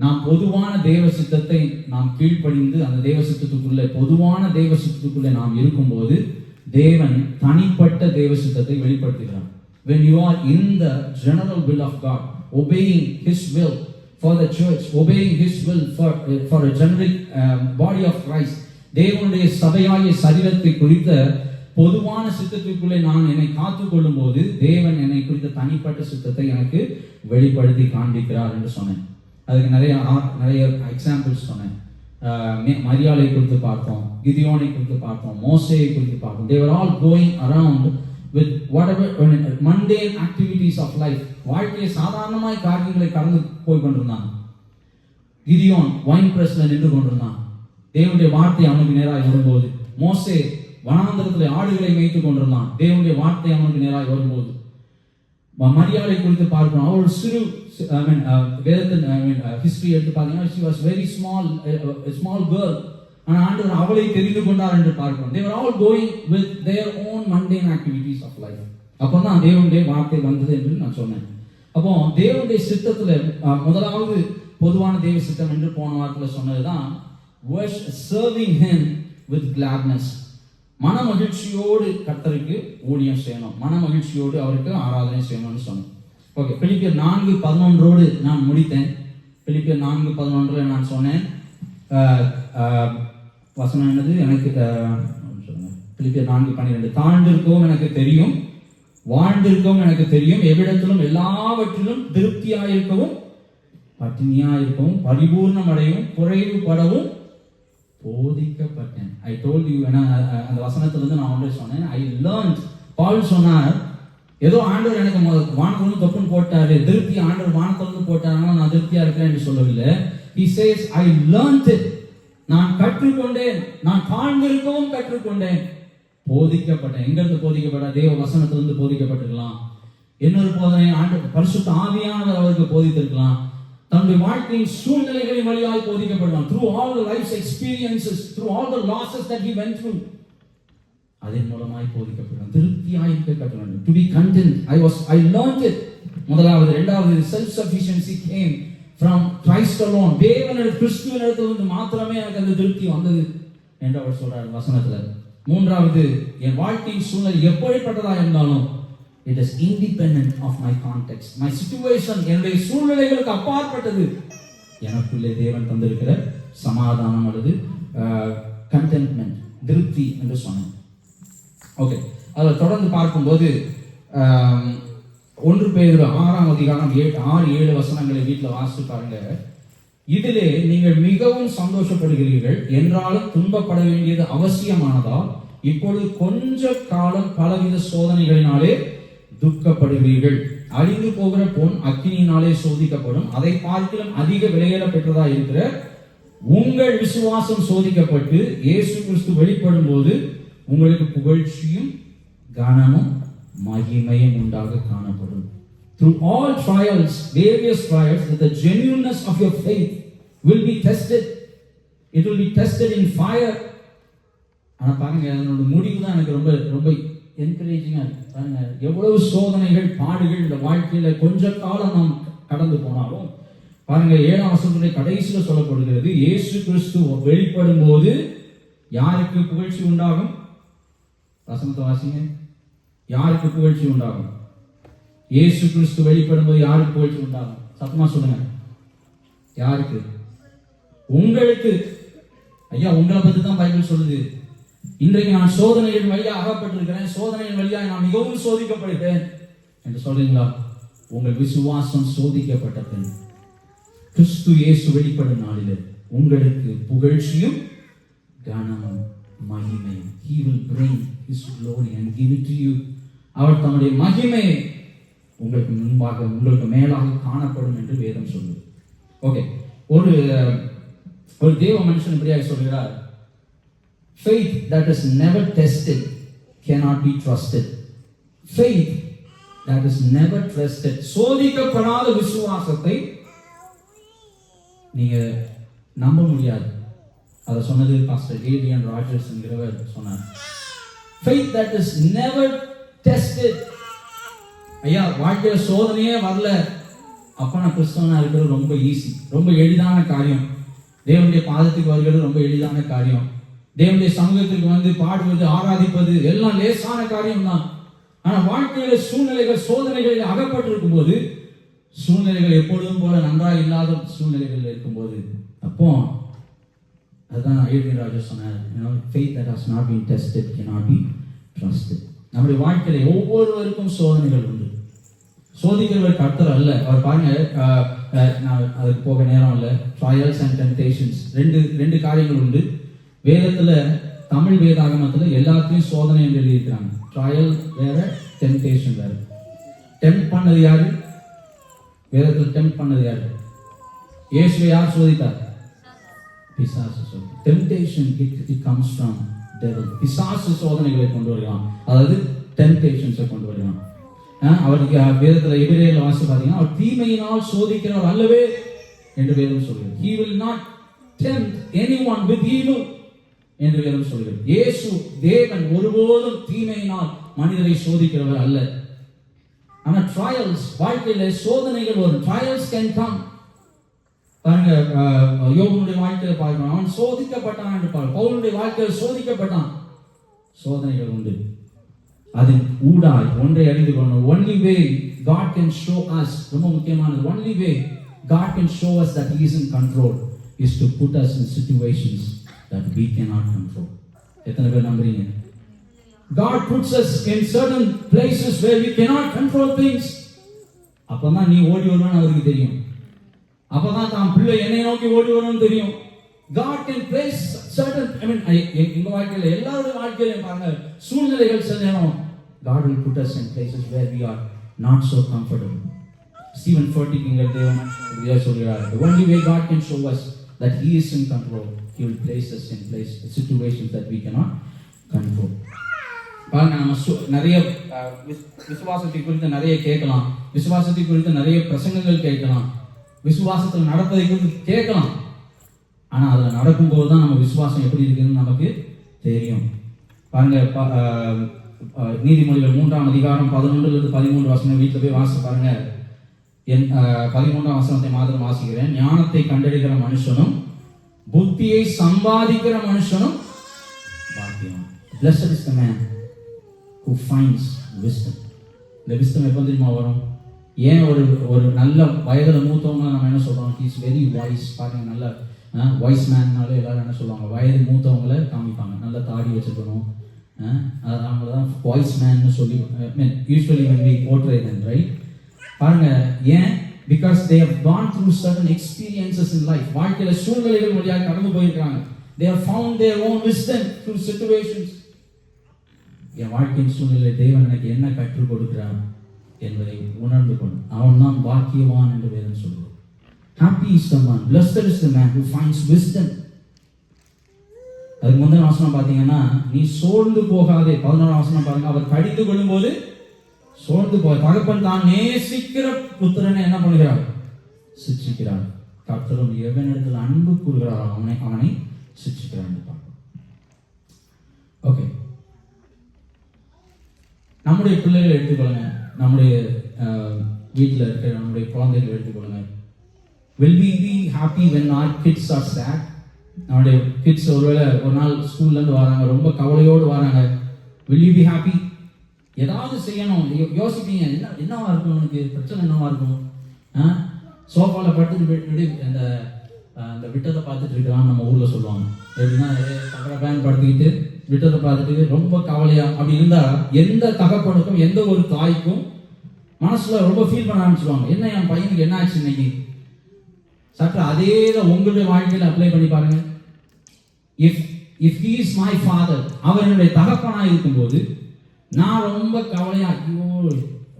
நாம் பொதுவான தேவ சித்தத்தை நாம் கீழ்ப்படிந்து அந்த தேவ சித்தத்துக்குள்ளே, பொதுவான தேவ சித்தத்துக்குள்ளே நாம் இருக்கும்போது தேவன் தனிப்பட்ட தேவ சித்தத்தை வெளிப்படுத்துகிறார். When you are in the general will of God, obeying His will for the church, obeying His will for a generic body of Christ, தேவனுடைய சபையாகிய சரீரத்தை குறித்த பொதுவான சித்தத்திற்குள்ளே நான் என்னை காத்துக் கொள்ளும் போது தேவன் என்னை குறித்த தனிப்பட்ட சித்தத்தை எனக்கு வெளிப்படுத்தி காண்பிக்கிறார் என்று சொன்னேன். அதுக்கு நிறைய எக்ஸாம்பிள்ஸ் சொன்னேன். மரியாதை குறித்து பார்த்தோம், கிதியோனை குறித்து பார்த்தோம், மோசேயை குறித்து பார்த்தோம். They were all going around with whatever mundane activities of life. வாழ்க்கையை சாதாரணமாய் காரியங்களை கடந்து போய் கொண்டிருந்தாங்க. கிதியோன் வைன் பிரஸ்ல நின்று கொண்டிருந்தான். தேவனுடைய வார்த்தை அவனுக்கு நேராக வரும்போது, மோசே வனாந்தரத்தில் ஆடுகளை மேய்த்துக் கொண்டிருந்தான். தேவனுடைய வார்த்தை அவனுக்கு நேராக வரும்போது, மரியாதை குறித்து பார்க்கிறோம். அவள் சிறு வேதத்தின் ஹிஸ்டரி எடுத்து பார்த்தீங்கன்னா, she was very small, a small girl. ஆனால் ஆண்டவர் அவளை தெரிந்து கொண்டார் என்று பார்க்கிறோம். They were all going with their own mundane activities of life. அப்போதான் தேவனுடைய வார்த்தை வந்தது என்று நான் சொன்னேன். அப்போ தேவனுடைய சித்தத்துல முதலாவது பொதுவான தேவ சித்தம் என்று போன வாரத்தில் சொன்னதுதான் serving Him with gladness. மன மகிழ்ச்சியோடு கர்த்தருக்கு ஊழியம் செய்யணும், மன மகிழ்ச்சியோடு அவருக்கு ஆராதனை செய்யணும்னு சொன்னேன். ஓகே, பிலிப்பியர் 4:11 நான் முடித்தேன். பிலிப்பியர் 4:11 நான் சொன்னேன். வசனம் என்னது? எனக்கு பிலிப்பியர் 4:12 தாழ்ந்திருக்கவும் எனக்கு தெரியும், வாழ்ந்திருக்கவும் எனக்கு தெரியும், எவ்விடத்திலும் எல்லாவற்றிலும் திருப்தியாயிருக்கவும் பட்டினியாயிருக்கவும் பரிபூர்ணம் அடையவும் குறைவுபடவும் போதிக்கப்பட்டேன். I told you. அந்த வசனத்திலிருந்து நான் ஒன்றே சொன்னேன். ஐ லேர்ன்ட். பவுல் சொன்னார், ஏதோ ஆண்டவர் எனக்கு வானத்திலிருந்து தொப்புன்னு போட்டாரு, திருப்தி ஆண்டவர் வானத்திலிருந்து போட்டாருன்னா நான் திருப்தியா இருக்கிறேன் என்று சொல்லவில்லை. He says I learned it. நான் கற்றுக்கொண்டேன், நான் தாழ்ந்திருக்கவும் கற்றுக்கொண்டேன், போதிக்கப்பட்டேன். எங்கிருந்து போதிக்கப்பட்ட? தேவ வசனத்திலிருந்து போதிக்கப்பட்டிருக்கலாம். இன்னொரு போதனை ஆண்டவர் பரிசுத்த ஆவியானவர் அவருக்கு போதித்திருக்கலாம். தன்னுடைய வாழ்க்கையின் சூழ்நிலைகளின் வழியாய் போதிக்கப்படுவான். through all the life's experiences, through all the losses that he went through. அதன் மூலமாய் போதிக்கப்படும். திருப்தியாய் இருக்க கற்க வேண்டும். To be content. I learned it. முதலாவது. இரண்டாவது, self sufficiency came from Christ alone. தேவனிடத்தில் கிறிஸ்துவினிடத்திலிருந்து மாத்திரமே எனக்கு அந்த திருப்தி வந்தது என்று அவர் சொல்றார் வசனத்துல. மூன்றாவது, என் வாழ்க்கையின் சூழ்நிலை எப்படிப்பட்டதா இருந்தாலும் it is independent of my context. My situation, என்னுடைய சூழ்நிலைகளுக்கு அப்பாற்பட்டது எனக்குள்ளே தேவன் தந்திருக்கிற சமாதானம் அல்லது contentment, திருப்தி என்று சொன்னேன். ஓகே, அதில் தொடர்ந்து பார்க்கும்போது 1 பேதுரு 6ஆம் அதிகாரம் 6-7 வசனங்களை வீட்டில் வாசித்து பாருங்க. இதிலே நீங்கள் மிகவும் சந்தோஷப்படுகிறீர்கள், என்றாலும் துன்பப்பட வேண்டியது அவசியமானதால் இப்பொழுது கொஞ்ச காலம் பலவித சோதனைகளினாலே துக்கப்படுகிறீர்கள். அழிந்து போகிற பொன் அக்கினியினாலே சோதிக்கப்படும், அதை பார்க்கிலும் அதிக விலையேற பெற்றதா இருக்கிற உங்கள் விசுவாசம் சோதிக்கப்பட்டு இயேசு கிறிஸ்து வெளிப்படும் போது உங்களுக்கு புகழ்ச்சியும் கனமும் மகிமையும் உண்டாக காணப்படும். Through all trials, various trials, that the genuineness of your faith will be tested. It will be tested in fire. ஆனா பாருங்க, அதனோட முடிவு தான் எனக்கு ரொம்ப ரொம்ப என்கரேஜிங்கா இருக்கு. பாருங்க, எவ்வளவு சோதனைகள் பாடுகள் இந்த வாழ்க்கையில கொஞ்ச காலம் நாம் கடந்து போனாலும் பாருங்க, 7ஆம் வசனத்துடைய கடைசியில சொல்லப்படுகிறது, இயேசு கிறிஸ்து வெளிப்படும் போது யாருக்கு புகழ்ச்சி உண்டாகும்? வசனத்தை வாசிங்க. யாருக்கு புகழ்ச்சி உண்டாகும்? இயேசு கிறிஸ்து வெளிப்படும் போது யாருக்கு புகழ்ச்சி உண்டாகும்? சத்தமா சொல்லுங்க. யாருக்கு? உங்களுக்கு. ஐயா, உங்களை பத்தி தான் பைபிள் சொல்லுது. இன்றைக்கு நான் சோதனைகள் வழியாக அகப்பட்டிருக்கிறேன், சோதனைகள் வழியாக நான் மிகவும் சோதிக்கப்படுகிறேன் என்று சொல்றீங்களா? உங்கள் விசுவாசம் சோதிக்கப்பட்ட பின் கிறிஸ்து இயேசு வெளிப்படும் நாளிலே உங்களுக்கு புகழ்ச்சியும் கனமும் மகிமையும். He will bring his glory and give it to you. அவர் தம்முடைய மகிமை உங்களுக்கு முன்பாக, உங்களுக்கு மேலாக காணப்படும் என்று வேதம் சொல்லுது. ஓகே, ஒரு தேவ மனுஷன் இப்படியாக சொல்கிறார், faith that is never tested cannot be trusted. Faith that is never tested, சோதிக்கப்படாத விசுவாசத்தை நீங்க நம்ப முடியாது. அதை சொன்னது பாஸ்டர் ஏலியன் ராஜர்ஸ் என்கிறவர் சொன்னார். Faith that is never tested. ஐயா, வாழ்க்கையில சோதனையே வரல, அப்ப நான் கிறிஸ்தவனா இருக்கிறது ரொம்ப ஈஸி, ரொம்ப எளிதான காரியம். தேவனுடைய பாதத்துக்கு வருகிறது ரொம்ப எளிதான காரியம். தேவனுடைய சமூகத்திற்கு வந்து பாடுவது, ஆராதிப்பது எல்லாம் லேசான காரியம் தான். ஆனா வாழ்க்கையில சூழ்நிலைகள், சோதனைகளில் அகப்பட்டிருக்கும் போது, சூழ்நிலைகள் எப்பொழுதும் போல நன்றாக இல்லாத சூழ்நிலைகள் இருக்கும்போது, அப்போ அதுதான் ஏலியன் ராஜர் சொன்னார், faith that has not been tested cannot be trusted. நம்முடைய வாழ்க்கையில ஒவ்வொருவருக்கும் சோதனைகள் உண்டு. சோதிக்கிறவர் கர்த்தர் அல்ல. அவர் பாருங்க, நான் அதுக்கு போக நேரம் இல்லை. ட்ரையல்ஸ் அண்ட் டெம்டேஷன்ஸ் ரெண்டு காரியங்கள் உண்டு. வேதத்துல, தமிழ் வேதாகமத்துல எல்லாத்தையும் சோதனை என்று எழுதியிருக்கிறாங்க. ட்ரையல் வேற, டெம்டேஷன் வேற. டெம்ப் பண்ணது யாரு? வேதத்துல டெம்ப் பண்ணது யாரு? இயேசுவை யார் சோதித்தார்? பிசாசு சோதனை. Temptation it comes from devil. பிசாசு சோதனைகளை கொண்டு வருகிறான், அதாவது டெம்டேஷன்ஸை கொண்டு வருகிறான். அவருக்கு வேதத்துல எபிரேயர்ல வாசி பாத்தீங்கன்னா, அவர் தீமையினால் சோதிக்கிறவர் அல்லவே என்று வேதம் சொல்கிறது. He will not tempt anyone with evil என்று வேதம் சொல்கிறது. இயேசு தேவன் ஒருபோதும் தீமையினால் மனிதரை சோதிக்கிறவர் அல்ல. ஆனா ட்ரையல்ஸ், வாழ்க்கையில சோதனைகள் வரும். Trials can come. பாருங்க, யோபுடைய வாழ்க்கையில பார்க்கணும், அவன் சோதிக்கப்பட்டான் என்று பாருங்க. பவுலுடைய வாழ்க்கையில் சோதிக்கப்பட்டான். சோதனைகள் உண்டு. அதன் ஊடாய் ஒன்றை அறிந்து கொள்ளணும். Only way God can show us, ரொம்ப முக்கியமானது, only way God can show us that He is in control is to put us in situations that we cannot control. எத்தனை பேர் நம்புறீங்க? God puts us in certain places where we cannot control things. அப்பதான் நீ ஓடி வருவான்னு அவருக்கு தெரியும். அப்பதான் தான் பிள்ளை என்னை நோக்கி ஓடி வருவான்னு தெரியும். God can place certain, எங்க வாழ்க்கையில, எல்லாருடைய வாழ்க்கையில பாருங்க, சூழ்நிலைகள் சில நேரம் God will put us in places where we are not so comfortable. Stephen Furtick என்கிற தேவ மனுஷன் சொல்கிறார், the only way God can show us that He is in control, He will place us in situations that we cannot control. பாருங்க, நம்ம நிறைய விசுவாசத்தை குறித்து நிறைய கேட்கலாம், விசுவாசத்தை குறித்து நிறைய பிரசங்கங்கள் கேட்கலாம், விசுவாசத்தில் நடப்பதை குறித்து கேட்கலாம். ஆனா அதுல நடக்கும்போது தான் நம்ம விசுவாசம் எப்படி இருக்குன்னு நமக்கு தெரியும். பாருங்க, நீதிமொழிகள் 3ஆம் அதிகாரம் 11-13 வசனம் வீட்டில் போய் வாசிச்சு பாருங்க. 13ஆம் வசனத்தை மாத்திரம் வாசிக்கிறேன். ஞானத்தை கண்டறிகிற மனுஷனும் புத்தியை சம்பாதிக்கிற மனுஷனும் பாக்கியம். Blessed is the man who finds wisdom. இந்த wisdom எப்போ தெரியுமா வரும்? ஏன் ஒரு நல்ல வயதில் மூத்தவங்க நம்ம என்ன சொல்றோம்? He is very wise. பாருங்க, நல்ல வாய்ஸ் மேன்னாலே எல்லாரும் என்ன சொல்லுவாங்க? வயது மூத்தவங்களை காமிப்பாங்க. நல்ல தாடி வச்சுக்கணும், அவங்க தான் வாய்ஸ் மேன்னு சொல்லி usually when we portray them, right? பாருங்க, ஏன்? Because they have gone through certain experiences in life. வாழ்க்கையில சூழ்நிலைகள் வழியாக கடந்து போயிருக்காங்க. They have found their own wisdom through situations. என் வாழ்க்கையின் சூழ்நிலை தேவன் எனக்கு என்ன கற்றுக் கொடுக்கிறான் என்பதை உணர்ந்து கொண்டு அவன் தான் பாக்கியவான் என்று வேதம் சொல்லுவோம். Happy is the man, blessed is the man who finds wisdom. அதுக்கு முந்தின வசனம் பார்த்தீங்கன்னா, நீ சோர்ந்து போகாதே. 11ஆம் வசனம் பாருங்க, அவர் கடிந்து கொள்ளும்போது சோர்ந்து போக தகப்பன் தான் நேசிக்கிற புத்திரனை என்ன பண்ணுகிறார்? சிட்சிக்கிறார். கர்த்தரும் எவனிடத்தில் அன்பு கூறுகிறார் அவனை சிட்சிக்கிறார். ஓகே, நம்முடைய பிள்ளைகளை எடுத்துக்கொள்ளுங்க, நம்முடைய வீட்டில் இருக்கிற நம்முடைய குழந்தைகளை எடுத்துக்கொள்ளுங்க. Will we be happy when our kids are sad? நம்முடைய கிட்ஸ் ஒருவேளை ஒரு நாள் ஸ்கூல்லேருந்து வராங்க, ரொம்ப கவலையோடு வராங்க. Will you be happy? ஏதாவது செய்யணும், யோசிப்பீங்க, என்னவா இருக்கும், உனக்கு பிரச்சனை என்னவா இருக்கும்? சோஃபாவில் படுத்துட்டு அந்த விட்டத்தை பார்த்துட்டு இருக்கான்னு நம்ம ஊரில் சொல்லுவாங்க. எப்படின்னா, பேன் படுத்துக்கிட்டு விட்டத்தை பார்த்துட்டு ரொம்ப கவலையா அப்படி இருந்தால் எந்த தகப்பனுக்கும் எந்த ஒரு தாய்க்கும் மனசுல ரொம்ப ஃபீல் பண்ண ஆரம்பிச்சுவாங்க. என்ன என் பையனுக்கு என்ன ஆச்சு இன்னைக்கு? சற்று அதே தான் உங்களுடைய வாழ்க்கையில் அப்ளை பண்ணி பாருங்க. If he is my father, அவர் என்னுடைய தகப்பனாக இருக்கும்போது நான் ரொம்ப கவலையா, ஐயோ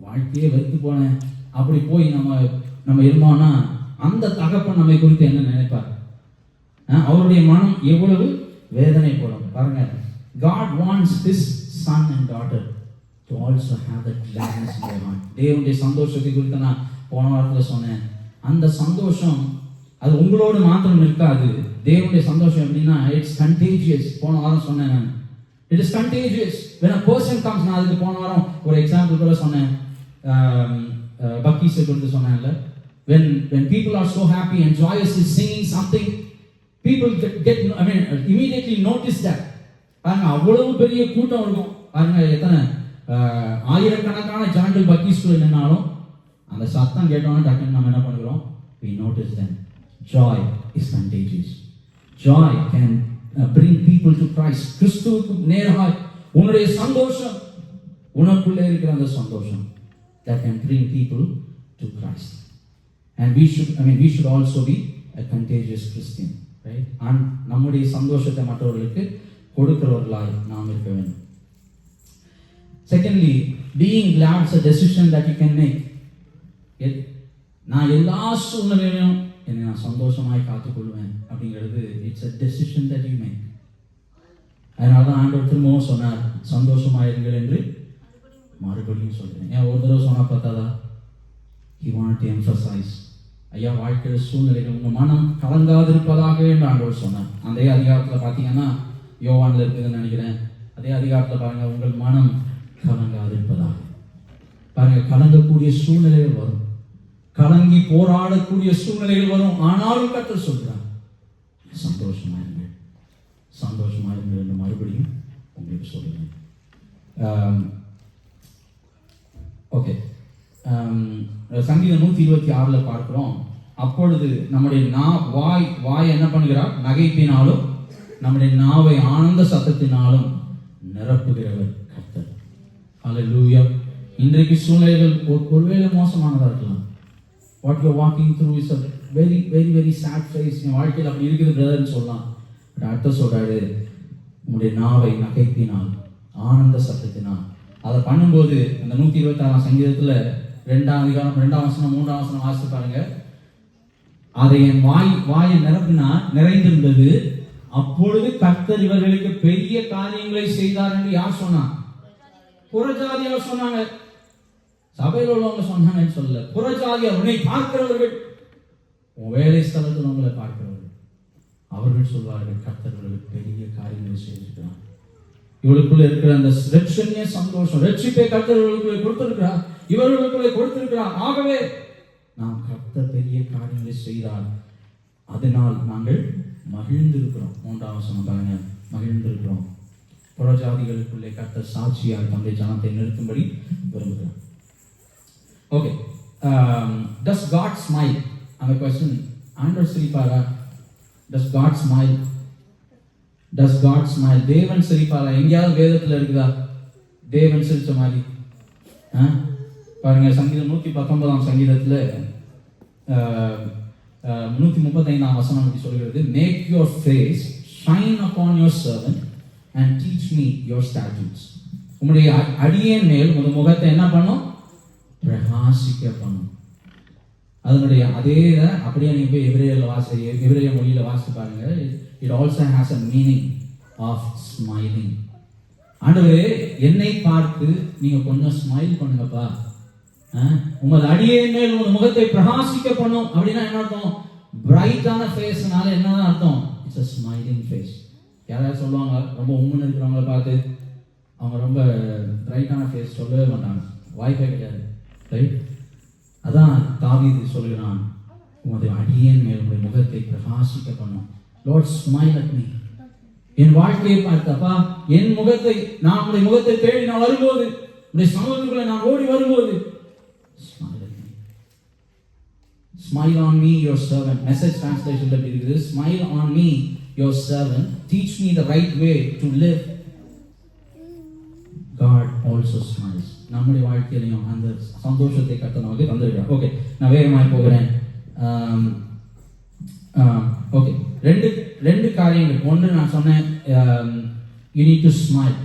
வாழ்க்கையே வெறுத்து போனேன் அப்படி போய் நம்ம இருந்தோம்னா அந்த தகப்பன் நம்மை குறித்து என்ன நினைப்பார்? அவருடைய மனம் எவ்வளவு வேதனைப்படும் பாருங்க. God wants his son and daughter to also have that gladness in their heart. தேவனுடைய சந்தோஷத்தை குறித்து நான் போன வாரத்தில் சொன்னேன். அந்த சந்தோஷம் அது உங்களோடு மாத்திரம் இருக்காது. தேவனுடைய சந்தோஷம் எப்படின்னா, இட்ஸ் கண்டேஜியஸ். போன வாரம் சொன்னேன் நான், it is contagious when a person comes. நான் அதுக்கு போன வாரம் ஒரு எக்ஸாம்பிள் கூட சொன்னேன், பக்கீஸை குறித்து சொன்னேன்ல. when people are so happy and joyously singing something, people get immediately notice that. பாருங்க, அவ்வளவு பெரிய கூட்டம் இருக்கும் பாருங்க, எத்தனை ஆயிரக்கணக்கான ஜனங்கள் பக்கீஸ்குள்ள நின்னாலும் அந்த சத்தம் கேட்டோம்னா டக்குன்னு நம்ம என்ன பண்ணுறோம்? we notice them. Joy is contagious. Joy can bring people to Christ. கிறிஸ்துவுக்கு நேராக உன்னுடைய சந்தோஷம், உனக்குள்ளே இருக்கிற அந்த சந்தோஷம், that can bring people to Christ. And we should also be a contagious Christian, right? And நம்முடைய சந்தோஷத்தை மற்றவர்களுக்கு கொடுக்கிறவர்களாய் நாம் இருக்க வேண்டும். Secondly, being glad is a decision that you can make. நான் எல்லா சூழ்நிலையிலும் என்னை நான் சந்தோஷமாய் காத்துக்கொள்வேன் அப்படிங்கிறது it's a decision that you make. அதனால தான் ஆண்டவர் திரும்பவும் சொன்னார், சந்தோஷமாயிருங்கள் என்று மறுபடியும் சொல்றேன். ஏன் ஒரு தடவை சொன்னா பார்த்தாதா? He wanted to emphasize. ஐயா, வாழ்க்கையில் சூழ்நிலைகள் உங்க மனம் கலங்காதிருப்பதாக என்று ஆண்டவர் சொன்னார். அதே அதிகாரத்தில் பார்த்தீங்கன்னா, யோவான்ல இருக்குதுன்னு நினைக்கிறேன், அதே அதிகாரத்தில் பாருங்க, உங்கள் மனம் கலங்காதிருப்பதாக. பாருங்க, கலங்கக்கூடிய சூழ்நிலைகள் வரும், கலங்கி போராடக்கூடிய சூழ்நிலைகள் வரும். ஆனாலும் கர்த்தர் சொல்றார், சந்தோஷமாயிருங்கள், சந்தோஷமாயிருங்கள் என்று மறுபடியும் உங்களுக்கு சொல்லுங்க. ஓகே, சங்கீதம் 126 பார்க்கிறோம். அப்பொழுது நம்முடைய வாய் என்ன பண்ணுகிறார்? நகைப்பினாலும் நம்முடைய நாவை ஆனந்த சத்தத்தினாலும் நிரப்புகிறவர் கர்த்தர். ஹல்லேலூயா. இன்றைக்கு சூழ்நிலைகள் ஒருவேளை மோசமானதா இருக்கலாம். What you are walking through is a very very very sad phase. என் வாழ்க்கையில் அப்படி இருக்குது பிரதர்ன்னு சொல்லலாம். பட் அடுத்த சொல்றாரு, உங்களுடைய நாவை நகைப்பினால் ஆனந்த சத்தத்தினால். அதை பண்ணும்போது அந்த 126 சங்கீதத்துல 2ஆம் அதிகாரம் 2ஆம் வசனம் 3ஆம் வசனம் வாசித்து பாருங்க. அதை என் வாயை நிறைந்திருந்தது. அப்பொழுது கர்த்தர் இவர்களுக்கு பெரிய காரியங்களை செய்தார் என்று யார் சொன்னா? புறஜாதியார் சொன்னாங்க. சபையில் உள்ளவங்க சொன்னாங்கன்னு சொல்லல, புறஜாதியார், உன்னை பார்க்கிறவர்கள், உன் வேலை ஸ்தலத்தில் உங்களை பார்க்கிறவர்கள், அவர்கள் சொல்வார்கள், கர்த்தர் இவர்களுக்கு பெரிய காரியங்களை செய்திருக்கிறார். இவளுக்குள்ள இருக்கிற அந்த ரட்சணிய சந்தோஷம், ரட்சிப்பை கர்த்தர் இவர்களுக்குள்ளே கொடுத்திருக்கிறார், இவர்களுக்குள்ளே கொடுத்திருக்கிறார். ஆகவே நாம் கர்த்தர் பெரிய காரியங்களை செய்தால் அதனால் நாங்கள் மகிழ்ந்திருக்கிறோம். 3ஆம் வசனம் பாருங்க, மகிழ்ந்திருக்கிறோம். புறஜாதிகளுக்குள்ளே கர்த்தர் சாட்சியாக தம்முடைய ஜனத்தை நிறுத்தும்படி விரும்புகிறார். Okay, does God smile? அந்த கொஸ்டின் ஆண்டவர் சிரிப்பாரா? Does God smile? Does God smile? தேவன் சிரிப்பாரா? எங்கேயாவது வேதத்தில் இருக்குதா தேவன் சிரிச்ச மாதிரி? பாருங்க, சங்கீதம் 119ஆம் சங்கீதத்தில் 135ஆம் வசனம் அப்படி சொல்கிறது, make your face shine upon your servant and teach me your statutes. உங்களுடைய அடியேன் மேல் உங்கள் முகத்தை என்ன பண்ணும்? பிரகாசிக்க பண்ணும். அதனுடைய அதே இதை அப்படியே நீங்க போய் எபிரேய மொழியில வாசித்து பாருங்க. It also has a meaning of smiling. ஆண்டவரே, என்னை பார்த்து நீங்க கொஞ்சம் ஸ்மைல் பண்ணுங்கப்பா, உங்கள் அடியேன் மேல் உங்கள் முகத்தை பிரகாசிக்க பண்ணும். அப்படின்னா என்ன அர்த்தம்? பிரைட்டான ஃபேஸ்னால என்னதான் அர்த்தம்? It's a smiling face. யாராவது சொல்லுவாங்க ரொம்ப உண்மைன்னு இருக்கிறவங்கள பார்த்து அவங்க ரொம்ப பிரைட்டான ஃபேஸ் சொல்லவே மாட்டாங்க, வாய்ப்பே கிடையாது, ரைட்? அதான் தாவீது சொல்கிறான், உங்களுடைய அடியேன் மேல் உங்களுடைய முகத்தை பிரகாசிக்க பண்ணும். Lord smile at me. என் வாழ்க்கையை பார்த்தப்பா, என் முகத்தை, நான் உங்களுடைய முகத்தை தேடி நான் வரும்போது, உங்களுடைய சமூகத்துக்குள்ள நான் ஓடி வரும்போது, smile at me. Smile on me your servant. Message டிரான்ஸ்லேஷன்ல எப்படி இருக்குது? Smile on me your servant, teach me the right way to live. God also smiles. நம்முடைய வாழ்க்கையிலையும் அந்த சந்தோஷத்தை கர்த்தர் நமக்கு தந்திருக்கிறார். ஓகே, நான் வேகமாக போகிறேன். ஓகே, ரெண்டு காரியங்கள். ஒன்று நான் சொன்னேன், you need to smile,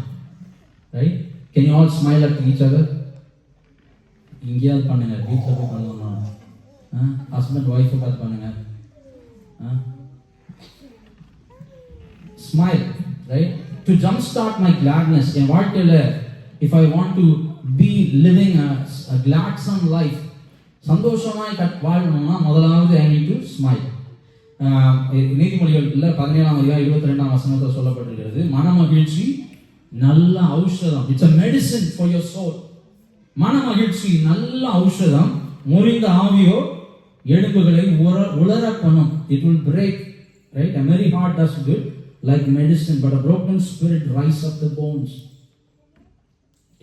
right? Can you all smile at each other? இங்கேயாவது பண்ணுங்க, வீட்டில் போய் பண்ணணும். ஹஸ்பண்ட் ஒய்ஃபை பார்த்து பண்ணுங்க. Smile, right? To jumpstart my gladness. என் வாழ்க்கையில if I want to be living a gladsome life, சந்தோஷமாய் வாழணும்னா முதலாவது I need to smile. நீதிமொழிகள்ல 17ஆம் அதிகாரம் 22ஆம் வசனத்தில் சொல்லப்பட்டிருக்கிறது, மனமகிழ்ச்சி நல்ல ஔஷதம். It's a medicine for your soul. மனமகிழ்ச்சி நல்ல ஔஷதம், முறிந்த ஆவியோ எலும்புகளை உலர பண்ணும். It will break, right? A merry heart does good like medicine, but a broken spirit rise up the bones.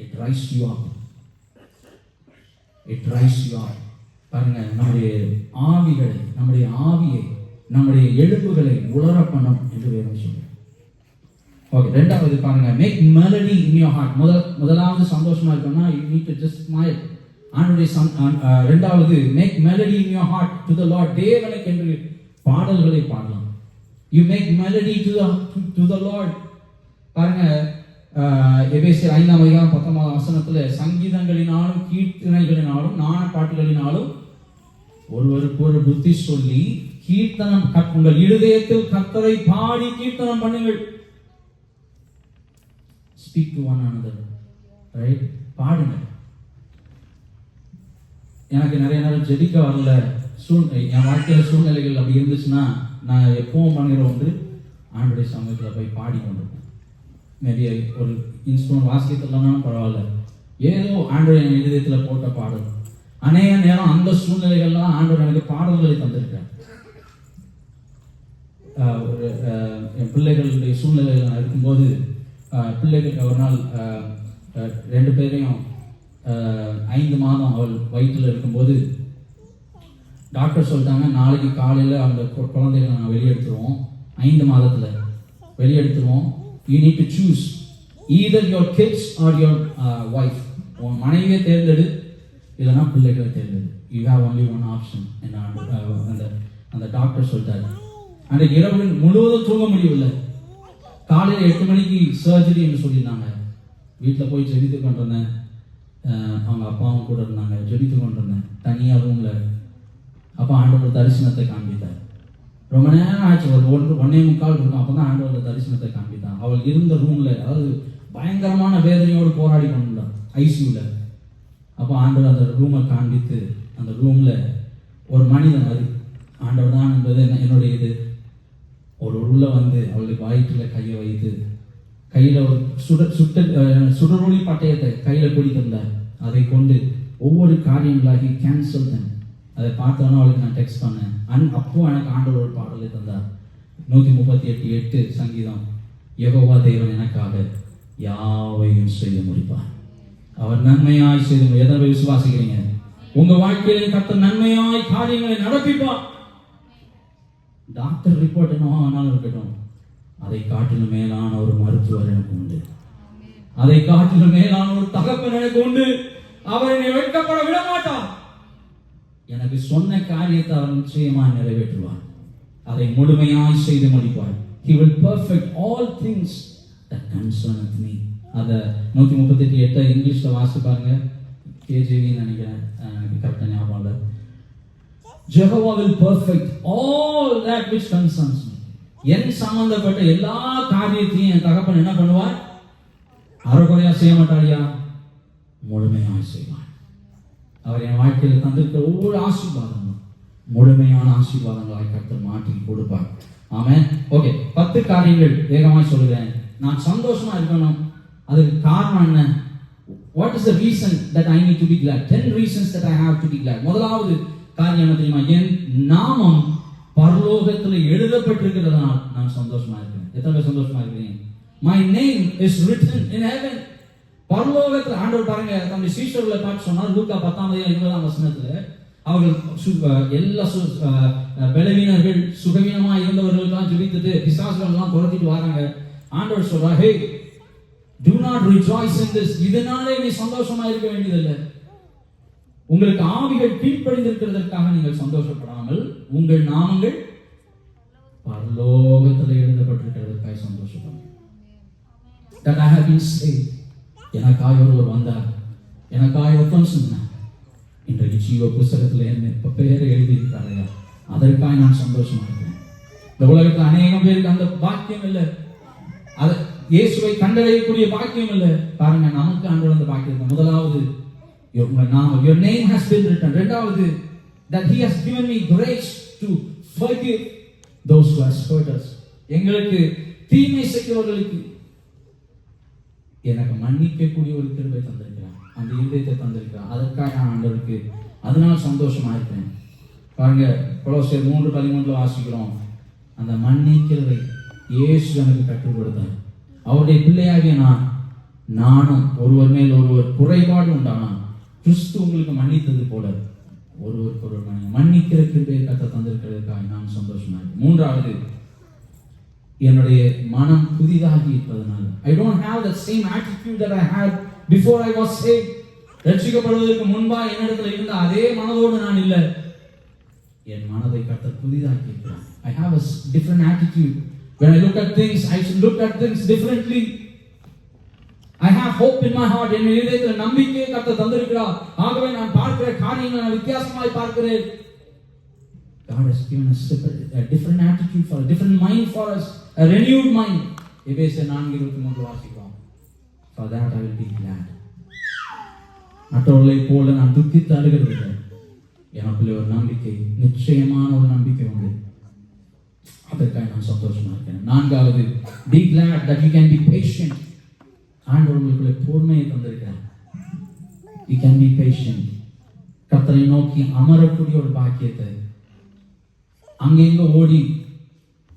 It rise you up. It rise you up. பாருங்க, நம்முடைய ஆவிகளை, நம்முடைய ஆவியை, நம்முடைய எலும்புகளை உலர பண்ணும் என்று வேதம் சொல்லுது. ஓகே, ரெண்டாவது பாருங்க, make melody in your heart. முதலாவது சந்தோஷமா இருக்கணும்னா you need to just smile. ரெண்டாவது make melody in your heart to the Lord. தேவனுக்கு என்று பாடல்களை பாடலாம். You make melody to the Lord. பாருங்க, எபேசியர் 5ஆம் அதிகாரம் 19ஆம் வசனத்துல, சங்கீதங்களினாலும் கீர்த்தனைகளினாலும் ஞான பாட்டுகளினாலும் ஒருவருக்கு ஒரு புத்தி சொல்லி கீர்த்தனம், உங்கள் இருதயத்தில் கர்த்தரை பாடி கீர்த்தனம் பண்ணுங்கள். Speak to one another, right? பாடுங்க. எனக்கு நிறைய நாள் ஜெபிக்க வரல, என் வாழ்க்கையில சூழ்நிலைகள் அப்படி இருந்துச்சுன்னா நான் எப்பவும் பண்ணுகிற ஒன்று, ஆண்டுடைய சமயத்தில் போய் பாடி கொண்டிருப்பேன். மேபி ஒரு இன்ஸ்ட்ருமெண்ட் வாசிக்கிறதுலாம் பரவாயில்ல, ஏதோ ஆண்டவர் என் இதயத்தில் போட்ட பாடல். அநேக நேரம் அந்த சூழ்நிலைகள்லாம் ஆண்டவர் எனக்கு பாடல்களை தந்திருக்கேன். ஒரு என் பிள்ளைகளுடைய சூழ்நிலைகள் நான் இருக்கும்போது, பிள்ளைகள் ஒரு நாள் 2 பேரையும் 5 மாதம் அவள் வயிற்றில் இருக்கும்போது டாக்டர் சொல்லிட்டாங்க, நாளைக்கு காலையில் அந்த குழந்தைகளை நாங்கள் வெளியெடுத்துருவோம், 5 மாதத்தில் வெளியெடுத்துருவோம். You need to choose either your kids or your wife. உன் மனைவியை தேர்ந்தெடு, இல்லைன்னா பிள்ளைகளை தேர்ந்தெடு. You have only one option. அந்த டாக்டர் சொல்லிட்டாரு. அன்றைக்கு இரவு முழுவதும் தூங்க முடியவில்லை. காலையில் 8 மணிக்கு சர்ஜரி என்று சொல்லியிருந்தாங்க. வீட்டில் போய் ஜெபித்து கொண்டிருந்தேன். அவங்க அப்பாவும் கூட இருந்தாங்க. ஜெபித்து கொண்டிருந்தேன் தனியாக ரூமில். அப்போ ஆண்டவர் தரிசனத்தை காண்பித்தார். ரொம்ப நேரம் ஆச்சு, ஒரு 1:45 இருக்கும். அப்போ தான் ஆண்டவர் தரிசனத்தை காண்பித்தார். அவள் இருந்த ரூமில், அதாவது பயங்கரமான வேதனையோடு போராடி கொண்டிருந்தார் ஐசியூவில். அப்போ ஆண்டவர் அந்த ரூமை காண்பித்து, அந்த ரூமில் ஒரு மனிதன் அது ஆண்டவர் தான் என்பது என்னுடைய இது ஒரு உள்ள வந்து அவளுக்கு வயிற்றில் கையை வைத்து கையில் ஒரு சுடரொளி பட்டயத்தை கையில் பிடித்திருந்தார். அதை கொண்டு ஒவ்வொரு காரியங்களாகி கேன்சல் தான். அதை பார்த்தோன்னா அவளுக்கு நான் டெக்ஸ்ட் பண்ணேன். அப்போ எனக்கு ஆண்டவர் ஒரு பாடலை தந்தார். 138:8 சங்கீதம். யெகோவா தேவன் எனக்காக யாவையும் செய்து முடிப்பார். அவர் நன்மையாய் செய்து. எதனை விசுவாசிக்கிறீங்க? உங்க வாழ்க்கையில கர்த்தர் நன்மையாய் காரியங்களை நடப்பிப்பார். டாக்டர் ரிப்போர்ட் என்ன ஆனாலும் இருக்கட்டும், அதை காட்டிலும் மேலான ஒரு மருத்துவர் எனக்கு உண்டு. அதை காட்டிலும் மேலான ஒரு தகப்பன் எனக்கு உண்டு. அவர் என்னை வெட்கப்பட விட மாட்டார். எனக்கு சொன்ன காரியத்தை அவர் நிச்சயமாய் நிறைவேற்றுவார். அதை முழுமையாய் செய்து முடிப்பார். He will perfect all things that concerneth me. அத 138 இங்கிலீஷ்ல வாசி பாருங்க. KJV நினைக்கிறேன், எனக்கு கரெக்டா ஞாபகம் இல்லை. Jehovah will perfect all that which concerns me. என் சம்பந்தப்பட்ட எல்லா காரியத்தையும் என் தகப்பன் என்ன பண்ணுவார்? அரைகுறையா செய்ய மாட்டாரியா, முழுமையாய் செய்வார். அவர் என் வாழ்க்கையில் தந்திருக்கிற ஒவ்வொரு ஆசீர்வாதங்களும் முழுமையான ஆசீர்வாதங்களாய் கர்த்தர் மாற்றி கொடுப்பார். ஆமென். ஓகே, 10 காரியங்கள் வேகமாய் சொல்லுறேன். நான் சந்தோஷமா இருக்கணும். அதுக்கு காரணம் என்ன? What is the reason that I need to be glad? 10 reasons that I have to be glad. முதலாவது காரியம் என்ன தெரியுமா? என் நாமம் பரலோகத்தில் எழுதப்பட்டிருக்கிறதுனால் நான் சந்தோஷமா இருக்கேன். எத்தனை பேர் சந்தோஷமா இருக்கிறீங்க? My name is written in heaven. பரலோகத்தில் ஆண்டவர் பாருங்க தம்முடைய சீஷர்களை பார்த்து சொன்னார். லூக்கா 10:20 அவர்கள் எல்லா பலவீனர்கள் சுகவீனமா இருந்தவர்களுக்கெல்லாம் ஜெபித்துட்டு பிசாசுகள் எல்லாம் துரத்திட்டு வராங்க. ஆண்டவர் சொல்றார், ஹே, do not rejoice in this. இதனாலே நீ சந்தோஷமா இருக்க வேண்டியதில்லை. உங்களுக்கு ஆவிகள் கீழ்ப்படிந்திருக்கிறதற்காக நீங்கள் சந்தோஷப்படாமல் உங்கள் நாமங்கள் பரலோகத்தில் எழுதப்பட்டிருக்கிறதற்காக சந்தோஷப்படுங்க. That I have been saved. எனக்காக ஒருவர் வந்தார், எனக்காக ரத்தம் சிந்தினார். இன்றைக்கு ஜீவ புஸ்தகத்தில் என்ன பெயரை எழுதியிருக்காரையா, அதற்காக நான் சந்தோஷமா இருக்கிறேன். இந்த உலகத்தில் அநேகம் பேருக்கு அந்த பாக்கியம் இல்லை. அது இயேசுவை கண்டடையக்கூடிய பாக்கியம் இல்லை. பாருங்க, நமக்கு ஆண்டவர் அந்த பாக்கியம். முதலாவது your name has been written. இரண்டாவது, that he has given me grace to forgive those who have hurt us. எங்களுக்கு தீமை செய்தவர்களுக்கு எனக்கு மன்னிக்கக்கூடிய ஒரு கிருபை தந்திருக்கிறார், அந்த இதயத்தை தந்திருக்கிறார். அதற்காக நான் ஆண்டவருக்கு அதனால் சந்தோஷமா இருக்கிறேன். பாருங்க, கொலோசியர் 3:13 வாசிக்கிறோம். அந்த மன்னிக்கிறதை இயேசு எனக்கு கற்றுக் கொடுத்தார். அவருடைய பிள்ளையாகிய நானும் ஒருவர் மேல் ஒருவர் குறைபாடு உண்டானான் கிறிஸ்து உங்களுக்கு மன்னித்தது போல ஒருவர் மன்னிக்கிற கிருபையை கர்த்தர் தந்திருக்கிறதுக்காக நான் சந்தோஷமா இருக்கேன். மூன்றாவது, என்னுடைய மனம் புதிதாகி இருப்பதனால. I don't have the same attitude that I had before I was saved. ரட்சிக்கப்படுவதற்கு முன்பா என்னிடத்துல இருந்த அதே மனதோடு நான் இல்லை. என் மனதை கர்த்தர் புதிதாக்கி இருக்கிறார். I have a different attitude. When I look at things, I should look at things differently. I have hope in my heart. என் இதயத்தில் நம்பிக்கையை கர்த்தர் தந்திருக்கிறார். ஆகவே நான் பார்க்கிற காரியங்களை நான் வித்தியாசமாய் பார்க்கிறேன். God has given us a different attitude for a different mind for us, a renewed mind. எபேசியர் 4:23 வாசிக்கிறோம். For that I will be glad. மற்றவர்களை போல நான் துக்கித்து அழுகிறதில்லை. எனக்குள்ளே ஒரு நம்பிக்கை, நிச்சயமான ஒரு நம்பிக்கை உண்டு. அதற்காக நான் சந்தோஷமா இருக்கேன். நான்காவது, be glad that you can be patient. ஆண்டவர் உங்களுக்குள்ளே பொறுமையை தந்திருக்கிறார். You can be patient. கர்த்தரை நோக்கி அமரக்கூடிய ஒரு பாக்கியத்தை, அங்கெங்க ஓடி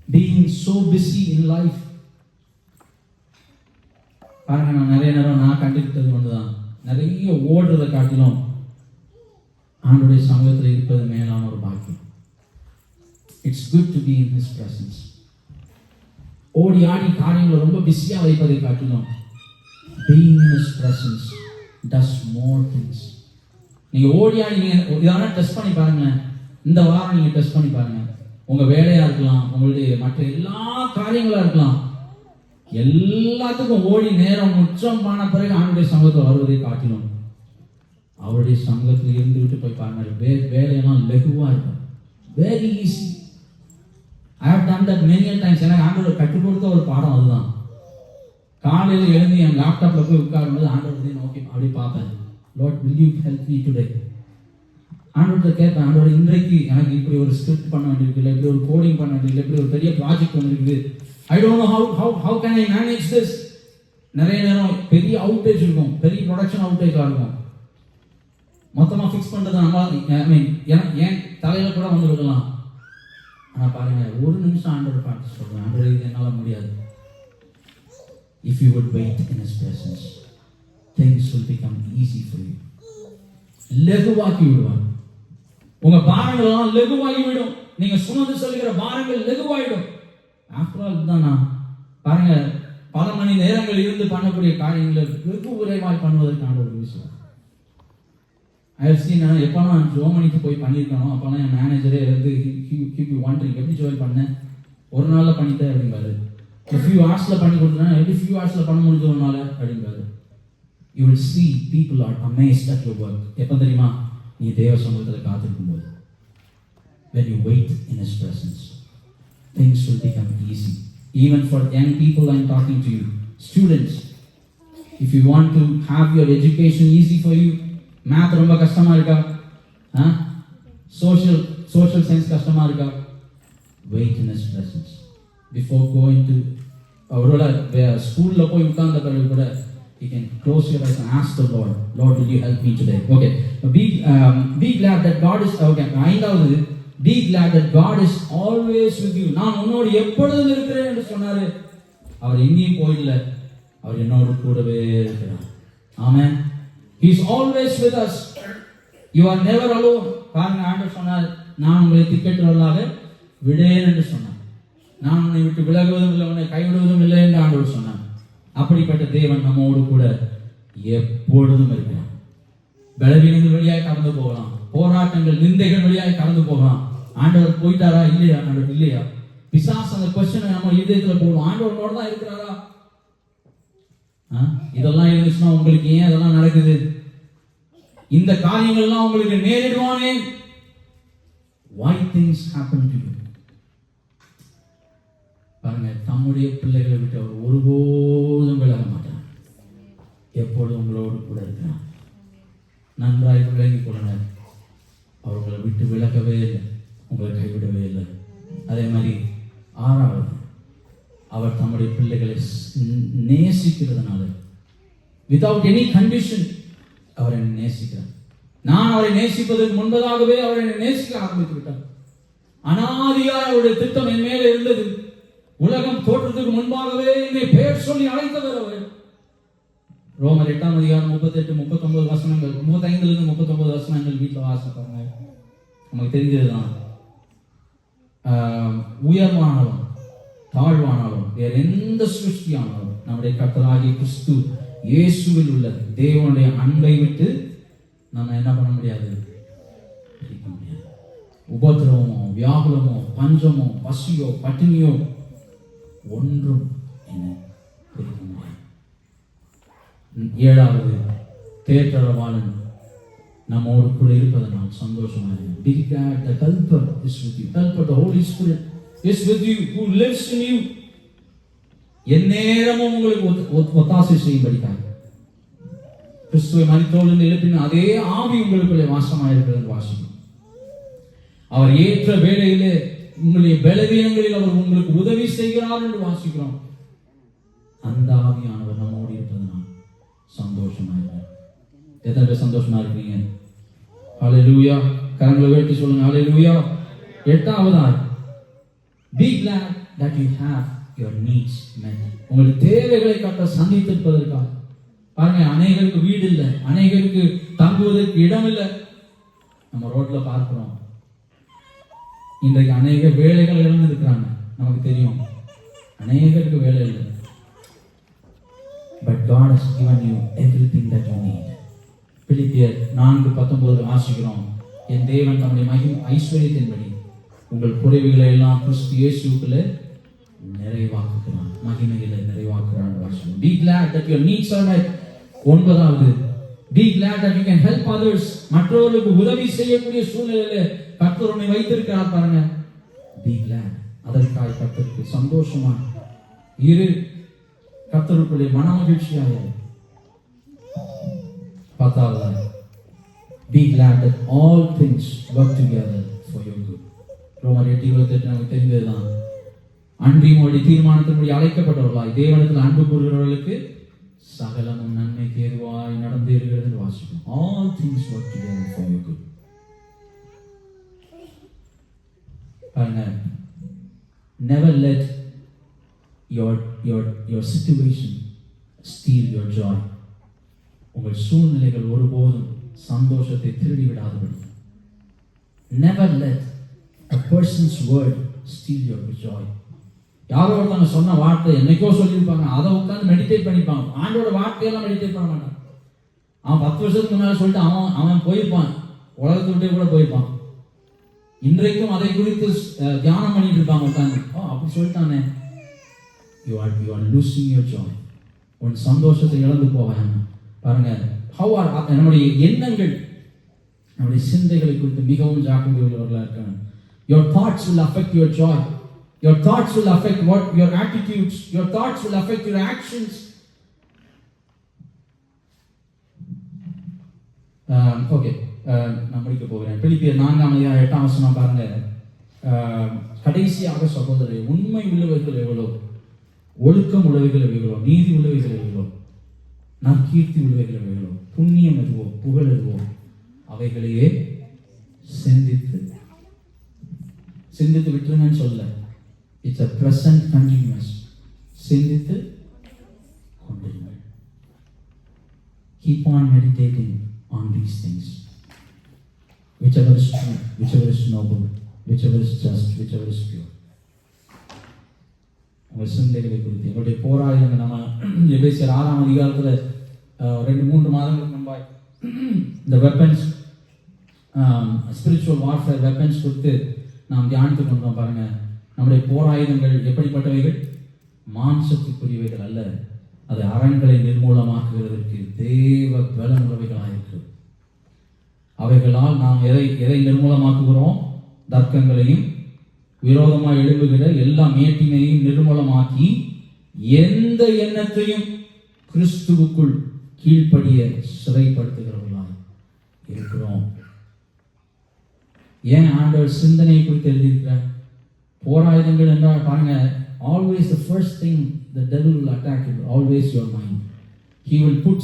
being so busy in life. பாருங்க, நான் நிறைய நேரம் நான் கண்டுக்கிட்டது ஒன்றுதான். நிறைய ஓடுறதை காட்டிலும் ஆண்டவருடைய சமூகத்தில் இருப்பது மேலான ஒரு பாக்கியம். It's good to be in His presence. ஓடி ஆடி காரியங்களை ரொம்ப பிஸியா வைப்பதை காட்டிலும் being in His presence does more things. நீங்க ஓடி ஆடி நீங்க இதெல்லாம் டெஸ்ட் பண்ணி பாருங்களேன். இந்த வாரம் நீங்க டெஸ்ட் பண்ணி பாருங்க. உங்க வேலையா இருக்கலாம், உங்களுடைய மற்ற எல்லா காரியங்களா இருக்கலாம், எல்லாத்துக்கும் ஓடி நேரம் உச்சம் பண்ண பிறகு ஆண்டுடைய சமூகத்தில் வருவதை காட்டிலும் அவருடைய சமூகத்தில் இருந்து விட்டு போய் பாருங்க, வேலையெல்லாம் லெகுவா இருக்கும். Very easy. I have done that many times. எனக்கு ஆண்டவர் கற்றுக் கொடுத்த ஒரு பாடம் அதுதான். காலையில் எழுந்து என் லேப்டாப்ல போய் உட்காரும்போது ஆண்டவரை நோக்கி அப்படி பார்ப்பேன். Lord, will you help me today? ஆண்டவர்கிட்ட கேட்பேன், ஆண்டவர் இன்றைக்கு எனக்கு இப்படி ஒரு ஸ்கிரிப்ட் பண்ண வேண்டியிருக்கு, இல்லை இப்படி ஒரு கோடிங் பண்ண வேண்டியிருக்கு, இப்படி ஒரு பெரிய ப்ராஜெக்ட் ஒன்று இருக்குது. I don't know how can I manage this. நிறைய நேரம் பெரிய அவுட்டேஜ் இருக்கும், பெரிய ப்ரொடக்ஷன் அவுட்டேஜாக இருக்கும். மொத்தமாக ஃபிக்ஸ் பண்ணுறது நம்ம ஏன் தலையில் கூட வந்து விடலாம். ஆனால் பாருங்க, ஒரு நிமிஷம் ஆண்டோட பார்த்து சொல்கிறேன், ஆண்டோட இது என்னால் முடியாது. If you would wait in His presence, things will become easy for you. லெகுவாக்கி விடுவார். உங்க பாரங்கள் எல்லாம் லெகுவாகி விடும். நீங்க சுமந்து செல்கிற பாரங்கள் லெகுவாயிடும். ஆஃப்டர் ஆல் தானா பாருங்க, பல மணி நேரங்கள் இருந்து பண்ணக்கூடிய காரியங்களை வெகு விரைவாய் பண்ணுவதற்கான ஒரு விஷயம். எப்பெல்லாம் ஜோமனிக்கு போய் பண்ணியிருக்கணும், அப்பெல்லாம் என் மேனேஜரே வந்து எப்படி ஜாயின் பண்ணேன், ஒரு நாள்ல பண்ணிட்டேன் அப்படிம்பாரு. ஃபியூ ஹவர்ஸ்ல பண்ணி கொடுத்தேன், எப்படி ஃபியூ ஹவர்ஸ்ல பண்ண முடிஞ்ச ஒரு நாள் அப்படிம்பாரு. You will see people are amazed at your work. எப்போ தெரியுமா? நீ தேவ சமூகத்தில் காத்திருக்கும் போது. When you wait in His presence, things will become easy. Even for young people, I'm talking to you. Students, if you want to have your education easy for you, math ரொம்ப கஷ்டமா இருக்கா, social science கஷ்டமா இருக்கா, wait in His presence. Before going to அவரோட ஸ்கூல்ல போய் உட்கார்ந்த பிறகு கூட you can close your eyes and ask the Lord, will you help me today? Okay, be glad that God is ஐந்தாவது, be glad that God is always with you. நான் உன்னோடு எப்பொழுதும் இருக்கிறேன் என்று சொன்னாரு. அவர் எங்கேயும் போயிடல, அவர் என்னோடு கூடவே இருக்கிறார். ஆமென். He is always with us. You are never alone. பாருங்க, ஆண்டவர் சொன்னார், நான் உங்களை திக்கற்றவர்களாக விடேன் என்று சொன்னார். நான் உன்னை விட்டு விலகுவதும் இல்லை, உன்னை கைவிடுவதும் இல்லை என்று ஆண்டவர் சொன்னார். அப்படிப்பட்ட தேவன் நம்மோடு கூட எப்பொழுதும் இருக்கிறார். பலவீனங்கள் வழியாய் கடந்து போகலாம், போராட்டங்கள் நிந்தைகள் வழியாய் கடந்து போகலாம். ஆண்டவர் போயிட்டாரா இல்லையா? ஆண்டவர் இல்லையா? பிசாசு அந்த கொஸ்டினை நம்ம இதயத்துல போடுவோம், ஆண்டவரோட தான் இருக்கிறாரா? இதெல்லாம் இருந்துச்சுன்னா உங்களுக்கு ஏன் அதெல்லாம் நடக்குது? இந்த காரியங்கள்லாம் உங்களுக்கு நேரிடுவானே. Why things happen to you? பாருங்க, தம்முடைய பிள்ளைகளை விட்டு அவர் ஒருபோதும் விலக மாட்டார். எப்பொழுதும் உங்களோடு கூட இருக்கிறார். நன்றாய் விளங்கி கொள்ளுங்கள், அவர் உங்களை விட்டு விலகவே இல்லை, உங்களை கைவிடவே இல்லை. அதே மாதிரி ஆறாவது, அவர் தம்முடைய பிள்ளைகளை நேசிக்கிறதுனால, வித்வுட் எனி கண்டிஷன் அவர் என்னை நேசிக்கிறார். நான் அவரை நேசிப்பதற்கு முன்பதாகவே அவர் என்னை நேசிக்க ஆரம்பித்து விட்டார். அனாதியாய் அவருடைய திட்டம் என் மேலே இருந்தது. உலகம் தோற்றத்துக்கு முன்பாகவே என்னை பெயர் சொல்லி அழைத்தவர் அவர். ரோமர் 8ஆம் அதிகாரம் 38-39 வசனங்கள், 35-39 வசனங்கள் வீட்டில் வாசிப்பாங்க. நமக்கு தெரிஞ்சதுதான். உயர்வானாலும் தாழ்வானாலும் வேற எந்த சிருஷ்டியானாலும் நம்முடைய கர்த்தராகிய கிறிஸ்து இயேசுவில் உள்ள தேவனுடைய அன்பை விட்டு நம்ம என்ன பண்ண முடியாது? உபத்திரவமோ, வியாகுலமோ, பஞ்சமோ, பசியோ, பட்டினியோ ஒன்றும் என்ன பிரிக்க முடியாது. ஏழாவது, தேற்றரவாளன் நம்மோடு கூட இருப்பதனால் சந்தோஷமா இருங்க. Be glad the helper is with you. Helper, the Holy Spirit is with you, who lives in you. எந்நேரமும் உங்களுக்கு ஒத்தாசை செய்யும்படிக்காக கிறிஸ்துவை மரித்தோரிலிருந்து எழுப்பின அதே ஆவி உங்களுக்குள்ளே வாசமாயிருக்கிறது வாசிக்கும். அவர் ஏற்ற வேளையிலே உங்களுடைய பலவீனங்களில் அவர் உங்களுக்கு உதவி செய்கிறார் என்று வாசிக்கிறோம். அந்த ஆவியானவர் நம்மோடு இருப்பதனால் சந்தோஷமா இருக்க. எத்தனை பேர் சந்தோஷமா இருக்கீங்க? ஹல்லேலூயா. கரங்களை உயர்த்தி சொல்லுங்க, ஹல்லேலூயா. எட்டாவதாய், be glad that you have your needs met. உங்களுடைய தேவைகளை கட்ட சந்தித்திருப்பதற்காக. பாருங்க, அநேகருக்கு வீடு இல்லை, அநேகருக்கு தங்குவதற்கு இடம் இல்லை. நம்ம ரோட்ல பார்க்கிறோம், இன்றைக்கு அநேக வேலைகள் இழந்திருக்கிறாங்க. நமக்கு தெரியும், அநேகருக்கு வேலை இல்லை. But God has given you everything that you need. பிலிப்பியர் 4:19 வாசிக்கிறோம், என் தேவன் தம்முடைய மகிமை ஐஸ்வரியத்தின்படி உங்கள் குறைவுகளை எல்லாம் கிறிஸ்து இயேசுவுக்குள்ளே நிறைவாக்குகிறான், மகிமைகளை நிறைவாக்குகிறான் வாசிக்கிறோம். Be glad that your needs are met. ஒன்பதாவது, be glad that you can help others. மற்றவர்களுக்கு உதவி செய்யக்கூடிய சூழ்நிலையில கர்த்தர் உன்னை வைத்திருக்கிறார். பாருங்க, be glad. அதற்காக கர்த்தருக்கு சந்தோஷமா இரு, கர்த்தருக்குள்ளே மனமகிழ்ச்சியாக இரு. பத்தாவது, be glad that all things work together for your good. ரோமர் 8:28 நமக்கு தெரிந்ததுதான். அன்றியும் அவருடைய தீர்மானத்தின்படி அழைக்கப்பட்டவர்களாய் தேவனிடத்தில் அன்பு கூறுகிறவர்களுக்கு சகலமும் நன்மைக்கு ஏதுவாய் நடந்தேறுகிறது வாசிக்கும். All things work together for your good. பாருங்க, never let your situation steal your joy. உங்கள் சூழ்நிலைகள் ஒருபோதும் சந்தோஷத்தை திருடி விடாதபடி. Never let a person's word steal your joy. யாரோ ஒருத்தவங்க சொன்ன வார்த்தை என்னைக்கோ சொல்லியிருப்பாங்க, அதை உட்காந்து மெடிடேட் பண்ணிப்பாங்க. ஆண்டோட வார்த்தையெல்லாம் மெடிடேட் பண்ண மாட்டான். அவன் 10 வருஷத்துக்கு முன்னாடி சொல்லிட்டு அவன் போயிருப்பான், உலகத்தை விட்டே கூட போயிருப்பான். இன்றைக்கும் அதை குறித்து தியானம் பண்ணிட்டு இருப்பாங்க உட்காந்து. அப்படி சொல்லிட்டானே, you are losing your joy. உன் சந்தோஷத்தை இழந்து போவாங்க. பாருங்க, நம்முடைய எண்ணங்கள், நம்முடைய சிந்தைகளை குறித்து மிகவும் ஜாக்கிரதை உள்ளவர்களாக இருக்காங்க. Your thoughts will affect your joy. Your thoughts will affect your attitudes. Your thoughts will affect your actions. Okay, நான் முடிக்க போகிறேன். பிலிப்பியர் 4:8 பாருங்க. கடைசியாக சகோதரரே, உண்மை உள்ளவைகள் எவ்வளோ, ஒழுக்கம் உள்ளவைகள் எவ்வளோ, நீதி உள்ளவைகள் எவ்வளோ, நற்கீர்த்தி உள்ளவைகள் எவ்வளோ, புண்ணியம் எதுவோ, புகழ் எதுவோ, அவைகளையே சிந்தித்து விட்டுருங்கன்னு சொல்ல. It's a present continuous. சிந்தித்து கொண்டிருங்கள். Keep on meditating on these things. Whichever is true, whichever is noble, whichever is just, whichever is pure. உங்கள் சிந்தைகளை குறித்து எங்களுடைய போராயுதங்கள், நம்ம எபேசியர் 6ஆம் அதிகாரத்தில் 2-3 மாதங்களுக்கு முன்பாய் இந்த வெப்பன்ஸ், ஸ்பிரிச்சுவல் வார்ஃபேர் வெப்பன்ஸ் குறித்து நாம் தியானித்து கொண்டோம். பாருங்க, நம்முடைய போராயுதங்கள் எப்படிப்பட்டவைகள்? மாம்சத்துக்குரியவைகள் அல்ல, அது அரண்களை நிர்மூலமாக்குவதற்கு தேவ பலம் உள்ளவைகளாக இருக்கு. அவைகளால் நாம் எதை நிர்மூலமாக்குகிறோம்? தர்க்கங்களையும் விரோதமாக எழுப்புகிற எல்லா மேட்டினையும் நிர்மூலமாக்கி எந்த எண்ணத்தையும் கிறிஸ்துவுக்குள் கீழ்ப்படிய சிறைப்படுத்துகிறவர்களாய் இருக்கிறோம். ஏன் ஆண்டவர் சிந்தனையை குறித்து எழுதியிருக்கிறார்? போராயுதங்கள் என்றால் பாருங்க, always the first thing the devil will attack is always your mind. He will put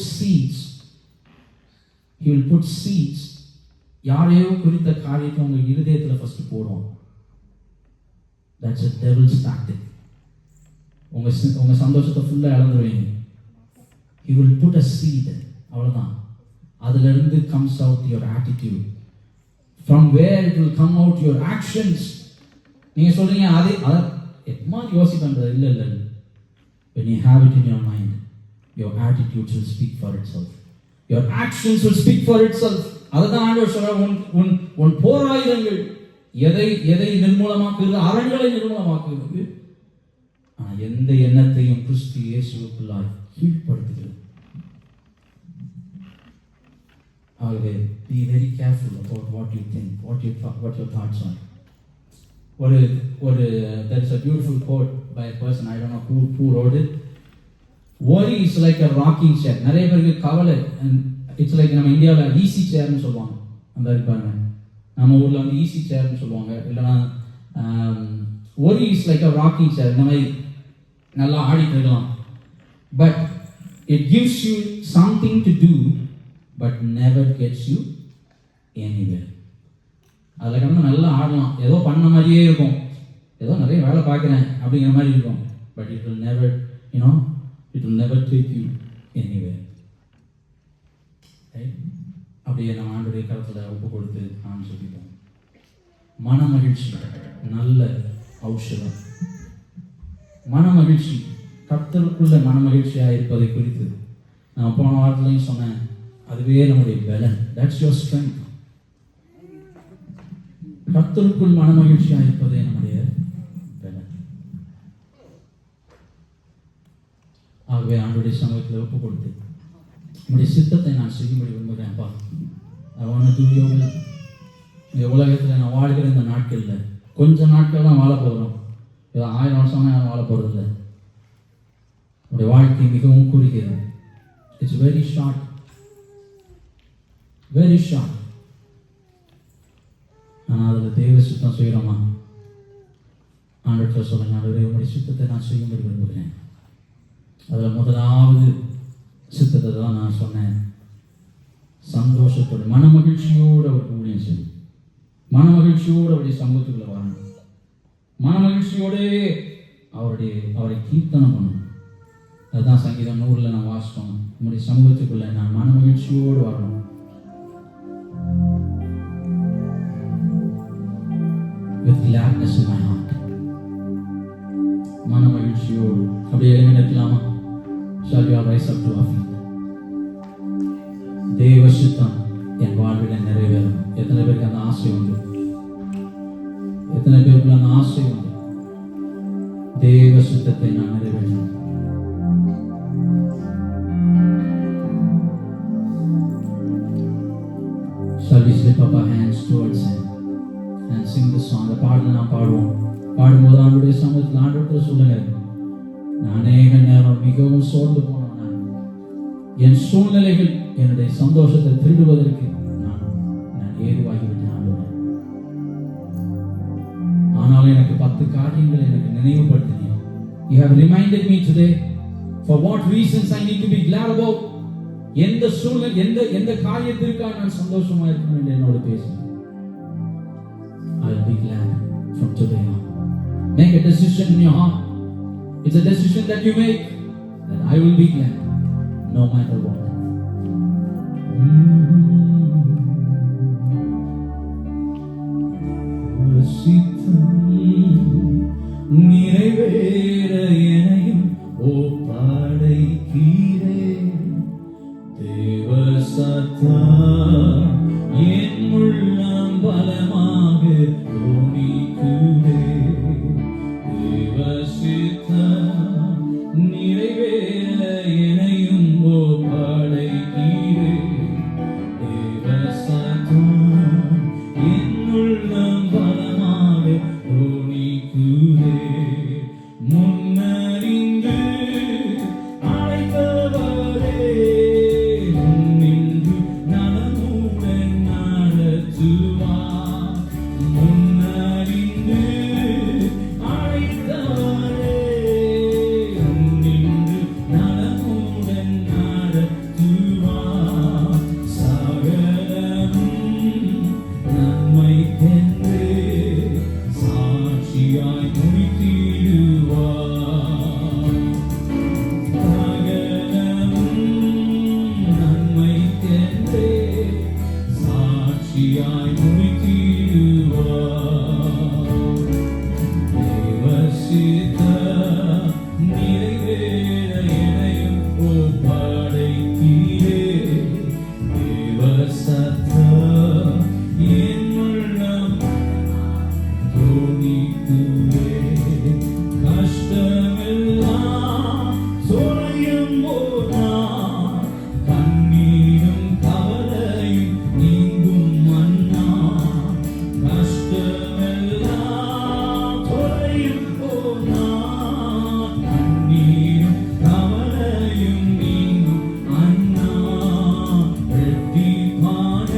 seeds. யாரையோ குறித்த காரியத்தை உங்க இருதயத்தில் ஃபர்ஸ்ட் போடுவோம். That's a devil's tactic. உங்க சந்தோஷத்தை ஃபுல்லா இழந்துருவீங்க. He will put a seed. அவ்வளவுதான். அதுல இருந்து comes out your attitude. From where it will come out your actions. நீங்க சொல்றீங்க அதை எப்பமா யோசிப்பேன். இல்ல. When you have it in your mind, your attitudes will speak for itself. Your actions will speak for itself. அதுதான் ஆண்டவர் சொல்றார், உன் போராயுதங்கள் எதை நிர்மூலமாக்குகிறது? அரண்களை நிர்மூலமாக்குகிறது. எந்த எண்ணத்தையும் கிறிஸ்து இயேசுவுக்குள்ளாய் கீழ்ப்படுத்துகிறது. ஆகவே be very careful about what you think, what your thoughts are. There is a beautiful quote by a person, I don't know who wrote it. Worry is like a rocking chair. நிறைய பேருக்கு கவலை, it's like நம்ம இந்தியாவில் easy சேர்னு சொல்லுவாங்க. அந்த இருப்பாங்க, நம்ம ஊரில் வந்து ஈஸி சேர்னு சொல்லுவாங்க. இல்லைன்னா worry is like a rocking chair. இந்த மாதிரி நல்லா ஆடிட்டு இருக்கலாம். But it gives you something to do, but never gets you anywhere. அதில் கிடந்து நல்லா ஆடலாம், ஏதோ பண்ண மாதிரியே இருக்கும், ஏதோ நிறைய வேலை பார்க்குறேன் அப்படிங்கிற மாதிரி இருக்கும். But it will never take you anywhere. அப்படியே நம்ம ஆண்டுடைய கருத்தில் ஒப்பு கொடுத்து நான் சொல்லிப்போம். மன மகிழ்ச்சி நல்ல ஔஷதம். மன மகிழ்ச்சி, கர்த்தருக்குள்ள மன மகிழ்ச்சியாக இருப்பதை குறித்து நான் போன வாரத்துலையும் சொன்னேன். அதுவே நம்முடைய பலன். That's your strength. கர்த்தருக்குள் மன மகிழ்ச்சியாக இருப்பதே நம்முடைய பலன். ஆகவே ஆண்டுடைய சமூகத்தில் ஒப்பு கொடுத்து நம்முடைய சித்தத்தை நான் செய்யும்படி விரும்புகிறேன்ப்பா. இந்த உலகத்தில் நான் வாழ்கிற இந்த நாட்களில் கொஞ்சம் நாட்கள் தான் வாழ போகிறோம். ஏதோ 1000 வருஷம் யாரும் வாழ போகிறதில்லை. நம்முடைய வாழ்க்கை மிகவும் குறுகியது. It's very short. ஆனால் அதில் தேவ சுத்தம் செய்கிறோமா? ஆண்டவர்கிட்ட சொல்லுங்க, ஆண்டவரே உங்களுடைய சுத்தத்தை நான் செய்யும்படி விரும்புகிறேன். அதில் முதலாவது சித்தத்தை தான் நான் சொன்னேன். சந்தோஷத்தோடு மன மகிழ்ச்சியோடு அவருக்கு ஊழியம் செய்யும், மன மகிழ்ச்சியோடு அவருடைய சமூகத்துக்குள்ள வரணும், மன மகிழ்ச்சியோடே அவரை கீர்த்தனம் பண்ணணும். அதுதான் சங்கீதம் 100 நான் வாசித்தோம். நம்முடைய சமூகத்துக்குள்ள நான் மன மகிழ்ச்சியோடு வரணும். With gladness in my heart. மன மகிழ்ச்சியோடு அப்படியே எழுந்து நிற்கலாமா? Shall we all rise up to our feet? தேவ சித்தம் என் வாழ்வில் நிறைவேறும். எத்தனை பேருக்கு அந்த ஆசை உண்டு? எத்தனை பேருக்கு அந்த ஆசை உண்டு? தேவ சித்தத்தை நான் நிறைவேற்றணும். Shall we slip up our hands towards Him and sing this song? The பாடல் நான் பாடுவோம். பாடும்போது ஆண்டுடைய சமூகத்தில் ஆண்டவர்கிட்ட சொல்லுங்க, நான் அநேக நேரம் மிகவும் சோர்ந்து போனவன், என் சூழ்நிலைகள் என்னுடைய சந்தோஷத்தை திருடுவதற்கு நான் ஏதுவாகிவிட்டேன் ஆண்டவரே. ஆனாலும் எனக்கு 10 காரியங்கள் எனக்கு நினைவுபடுத்தினேன். You have reminded me today for what reasons I need to be glad about. எந்த சூழ்நிலை எந்த காரியத்திற்காக நான் சந்தோஷமா இருக்கணும் என்று என்னோட பேசுகிறேன். I will be glad from today on. Make a decision in your heart. It's a decision that you make, that I will be glad no matter what. நிறைவேற எனையும் ஒப்படைக்கிறே தேவ சத்தா என் உள்ளம் பலமாக தோணிக்குதே. தேவ சித்தா நிறைவேற எனையும் ஒப்படைக்கிறே தேவ சத்தா என் உள்ளம் பலமாக தோணிக்குதே. முன்னறிந்து அழைத்தவரே முன்னின்று நலமுடன் நடத்துவார். முன்னறிந்து அழைத்தவரே முன்னின்று நலமுடன் நடத்துவார். சகலமும் நன்மைக்கென்றே சாட்சியாய் முடித்திடுவார். சகலமும் நன்மைக்கென்றே சாட்சியாய் முடித்திடுவார். தேவ சித்தம் நிறைவேற எனையும் ஒப்படைக்கிறே. தேவ சத்தம் என் உள்ளம் தோணிக்குதே. கஷ்டமெல்லாம் தொலையும் போனார், கண்ணீரும் கவலையும் நீங்கும் மன்னா. கஷ்டமெல்லாம் தொலையும் போனார், கண்ணீரும் கவலையும் நீங்கும் அண்ணா. இரட்டிப்பான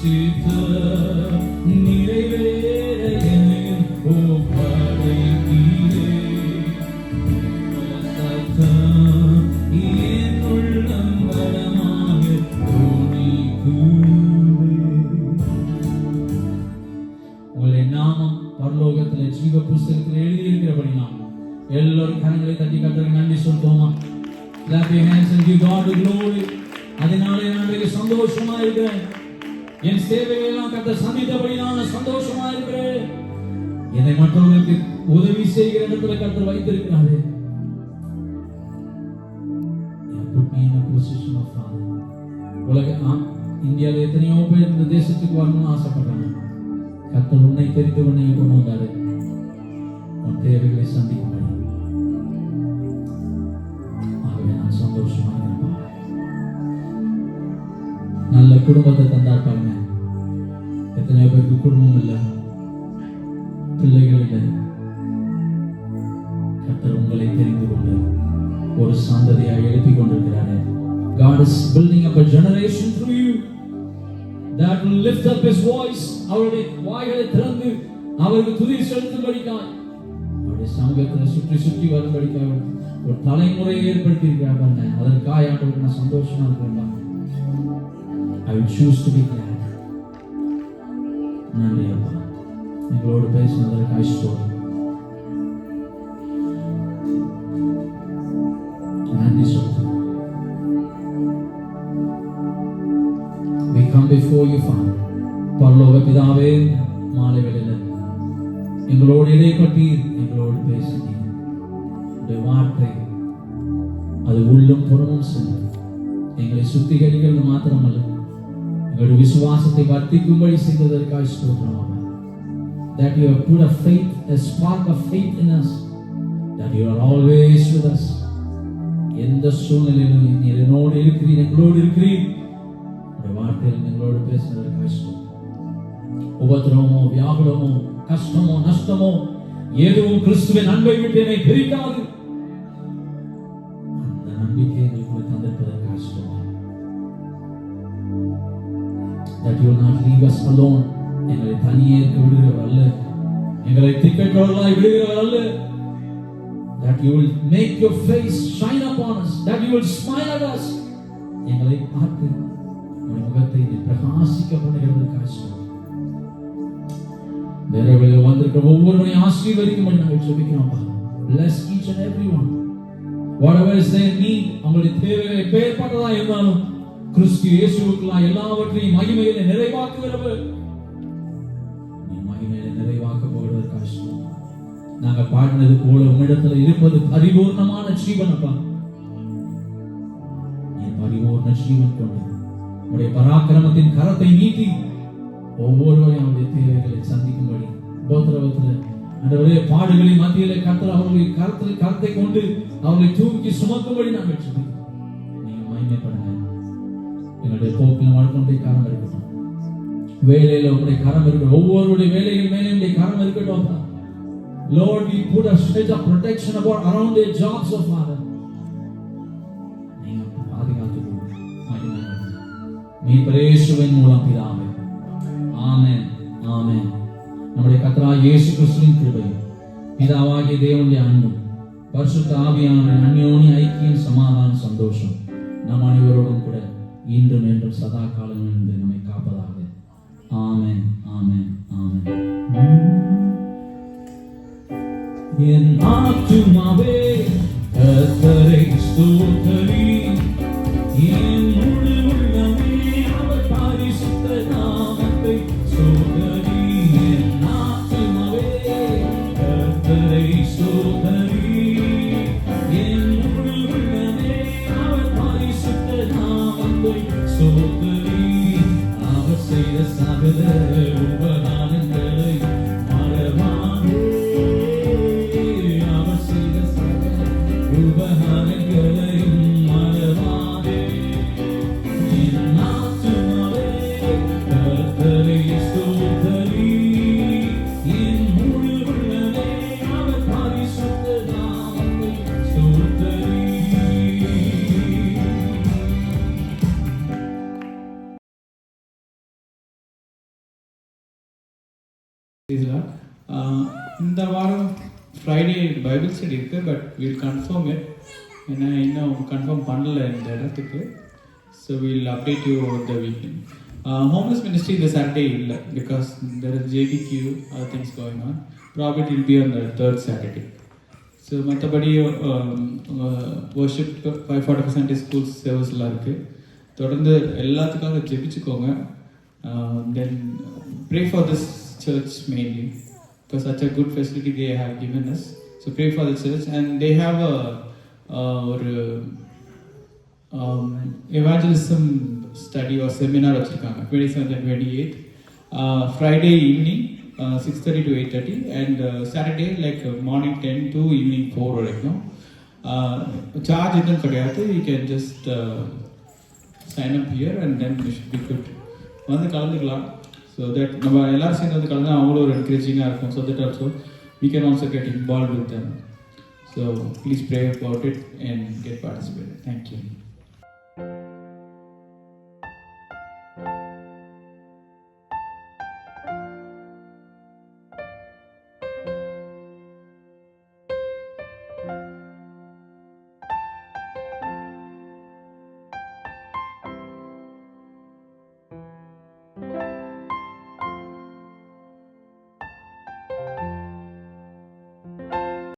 சித்தம் நிறைவேற என்னையும் ஒப்படைத்தீரே. சத்தம் என் உள்ளம் பலமாக துணிக்குமே. உங்களுடைய நாமம் பரலோகத்திலே ஜீவ புஸ்தகத்தில் எழுதியிருக்கிறபடினால் எல்லோரும் கரங்களை தட்டி கர்த்தருக்கு நன்றி சொல்லுவோமா? Clap your hands and give God the glory. அதனாலே நான் மிக சந்தோஷமா இருக்கிறேன். என் சேவைகளை எல்லாம் கர்த்தர் சந்தித்தபடி நான் சந்தோஷமா இருக்கிறேன். என்னை மற்றவர்களுக்கு உதவி செய்கிற இடத்துல கர்த்தர் வைத்திருக்கிறாரு. Put me in a position of father. இந்தியாவில் எத்தனையோ பேர் இந்த தேசத்துக்கு வரணும்னு ஆசைப்படுறாங்க. கர்த்தர் உன்னை தெரிந்து உன்னை கொண்டு வந்தாரு உன் தேவைகளை சந்திக்கும்படி. ஆகவே நான் சந்தோஷமாக இருப்பேன். நல்ல குடும்பத்தை தந்தார் பாருங்க. எத்தனையோ பேருக்கு குடும்பம் இல்லை, பிள்ளைகள் இல்லை. கர்த்தர் உங்களை தெரிந்து கொண்டு ஒரு சந்ததியாக எழுப்பிக் கொண்டிருக்கிறாரு. God is building up a generation through you that will lift up his voice. அவருடைய வாய்களை திறந்து அவருக்கு துதி செலுத்தும்படிக்காய், அவருடைய சமூகத்தில் சுற்றி சுற்றி வரும்படிக்காக ஒரு தலைமுறையை ஏற்படுத்தி இருக்கிறாங்க. அதற்காக ஆண்டவருக்கு நான் சந்தோஷமா இருக்கிறேன். I will choose to be glad. நன்றி அப்பா, எங்களோடு பேசினதற்காக ஸ்தோத்திரம். நன்றி சொல்லுங்கள். We come before you, Father. பரலோக பிதாவே, மாலை வேளையில் எங்களோடு இடைப்பட்டு எங்களோடு பேசினீர். உடைய வார்த்தை அது உள்ளும் புறமும் சென்று எங்களை சுத்திகரிக்கிறது மாத்திரமல்ல, எங்களுடைய விசுவாசத்தை வர்த்திக்கும்படி செய்ததற்காக ஸ்தோத்திரம். That you have put a faith, a spark of faith in us, that you are always with us. எந்த சூழ்நிலையிலும் நீர் என்னோடு இருக்கிறீர், எங்களோடு இருக்கிறீர். உடைய வார்த்தையில் எங்களோடு பேசுவதற்காக ஸ்தோத்திரம். உபத்திரவமோ வியாகுலமோ கஷ்டமோ நஷ்டமோ எதுவும் கிறிஸ்துவின் அன்பை விட்டு என்னை பிரிக்காது. அந்த நம்பிக்கை எங்களுக்கு தந்திருப்பதற்காக ஸ்தோத்திரம். That you will not leave us alone. எங்களை தனியே இருக்க விடுகிறவர் அல்ல, எங்களை திக்கற்றவர்களாய் விடுகிறவர் அல்ல. That you will make your face shine upon us, that you will smile at us. எங்களை பார்த்து உம்முடைய முகத்தை பிரகாசிக்க பண்ணுகிறதற்காக ஸ்தோத்திரம். நேரங்களில் வந்திருக்கிற ஒவ்வொருவரையும் ஆசீர்வதிக்கும்படி நாங்கள் ஜெபிக்கிறோம். Bless each and every one. Whatever is their need, அவங்களுடைய தேவைகள் எப்பேற்பட்டதா இருந்தாலும் கிறிஸ்து இயேசுவுக்குள்ளாய் எல்லாவற்றையும் மகிமையிலே நிறைவாக்குகிறவர். நீ மகிமையிலே நிறைவாக்க போகிறதற்காக ஸ்தோத்திரம். நாங்கள் பாடினது போல உம்மிடத்தில் இருப்பது பரிபூர்ணமான ஜீவன். அப்பா, நீ பரிபூர்ண ஜீவன் கொண்டு உடைய பராக்கிரமத்தின் கரத்தை நீட்டி ஒவ்வொருவரையும் அவருடைய தேவைகளை சந்திக்கும்படி உபத்திரவத்தில் அந்த பாடுகளின் மத்தியிலே கர்த்தர் அவர்களுடைய கரத்தை கொண்டு அவர்களை தூக்கி சுமக்கும்படி நாங்கள் ஜெபிக்கிறோம். நீங்க மகிமைப்படுங்க. எங்களுடைய போக்கில் வாழ்க்கையுடைய கரம் இருக்கட்டும், வேலையில உங்களுடைய கரம் இருக்கட்டும், ஒவ்வொருடைய வேலைகள் மேலே உங்களுடைய கரம் இருக்கட்டும். Lord, we put a hedge of protection around their jobs, oh Father. நீங்க பாதுகாத்து மகிமைப்படுங்க. மீட்பர் இயேசுவின் மூலம் பிதாவே, ஆமென், ஆமென். நம்முடைய கர்த்தராகிய இயேசு கிறிஸ்துவின் கிருபையும் பிதாவாகிய தேவனுடைய அன்பும் பரிசுத்த ஆவியானவருடைய அந்யோன்ய ஐக்கியம் சமாதானம் சந்தோஷம் நம் அனைவரோடும் கூட இன்றும் என்றும் சதா காலம் என்று நம்மை காப்பதாக. ஆமென், ஆமென், ஆமென். என் ஆத்துமாவே கர்த்தரை ஸ்தோத்திரி, என் முழு உள்ளமே அவர் பரிசுத்த நாமத்தை ஸ்தோத்திரி. என் ஆத்துமாவே கர்த்தரை ஸ்தோத்திரி, என் முழு உள்ளமே அவர் பரிசுத்த நாமத்தை ஸ்தோத்திரி. அவர் செய்த சகல உபகாரங்களை மறவாதே, அவர் செய்த சகல உபகாரங்களையும் இந்த வாரம் ஃப்ரைடே பைபிள் ஸ்டடி இருக்குது, பட் வில் கன்ஃபார்ம் இட். ஏன்னா இன்னும் கன்ஃபார்ம் பண்ணல இந்த இடத்துக்கு. So will update you over the weekend. Homeless ministry இந்த சாட்டர்டே இல்லை, because there is JBQ other things going on. Probably it will be on the third Saturday. So மற்றபடி worship 540 Sunday school சர்வீஸ்லாம் இருக்குது. தொடர்ந்து எல்லாத்துக்காக ஜெபிச்சுக்கோங்க. Then pray for this church mainly, because such a good facility they have given us. So pray for the church, and they have a evangelism study or seminar வச்சிருக்காங்க 27th and 28th, Friday evening 6:30 to 8:30, and Saturday like morning 10 to evening 4 வரைக்கும். Charge எதுவும் கிடையாது. You can just sign up here and then you should be good. வந்து கலந்துக்கலாம். So that நம்ம எல்லாரும் சேர்ந்து வந்து கலந்து அவங்களும் ஒரு என்கரேஜிங்காக இருக்கும். So that also we can also get involved with them. So please pray about it and get participated. Thank you.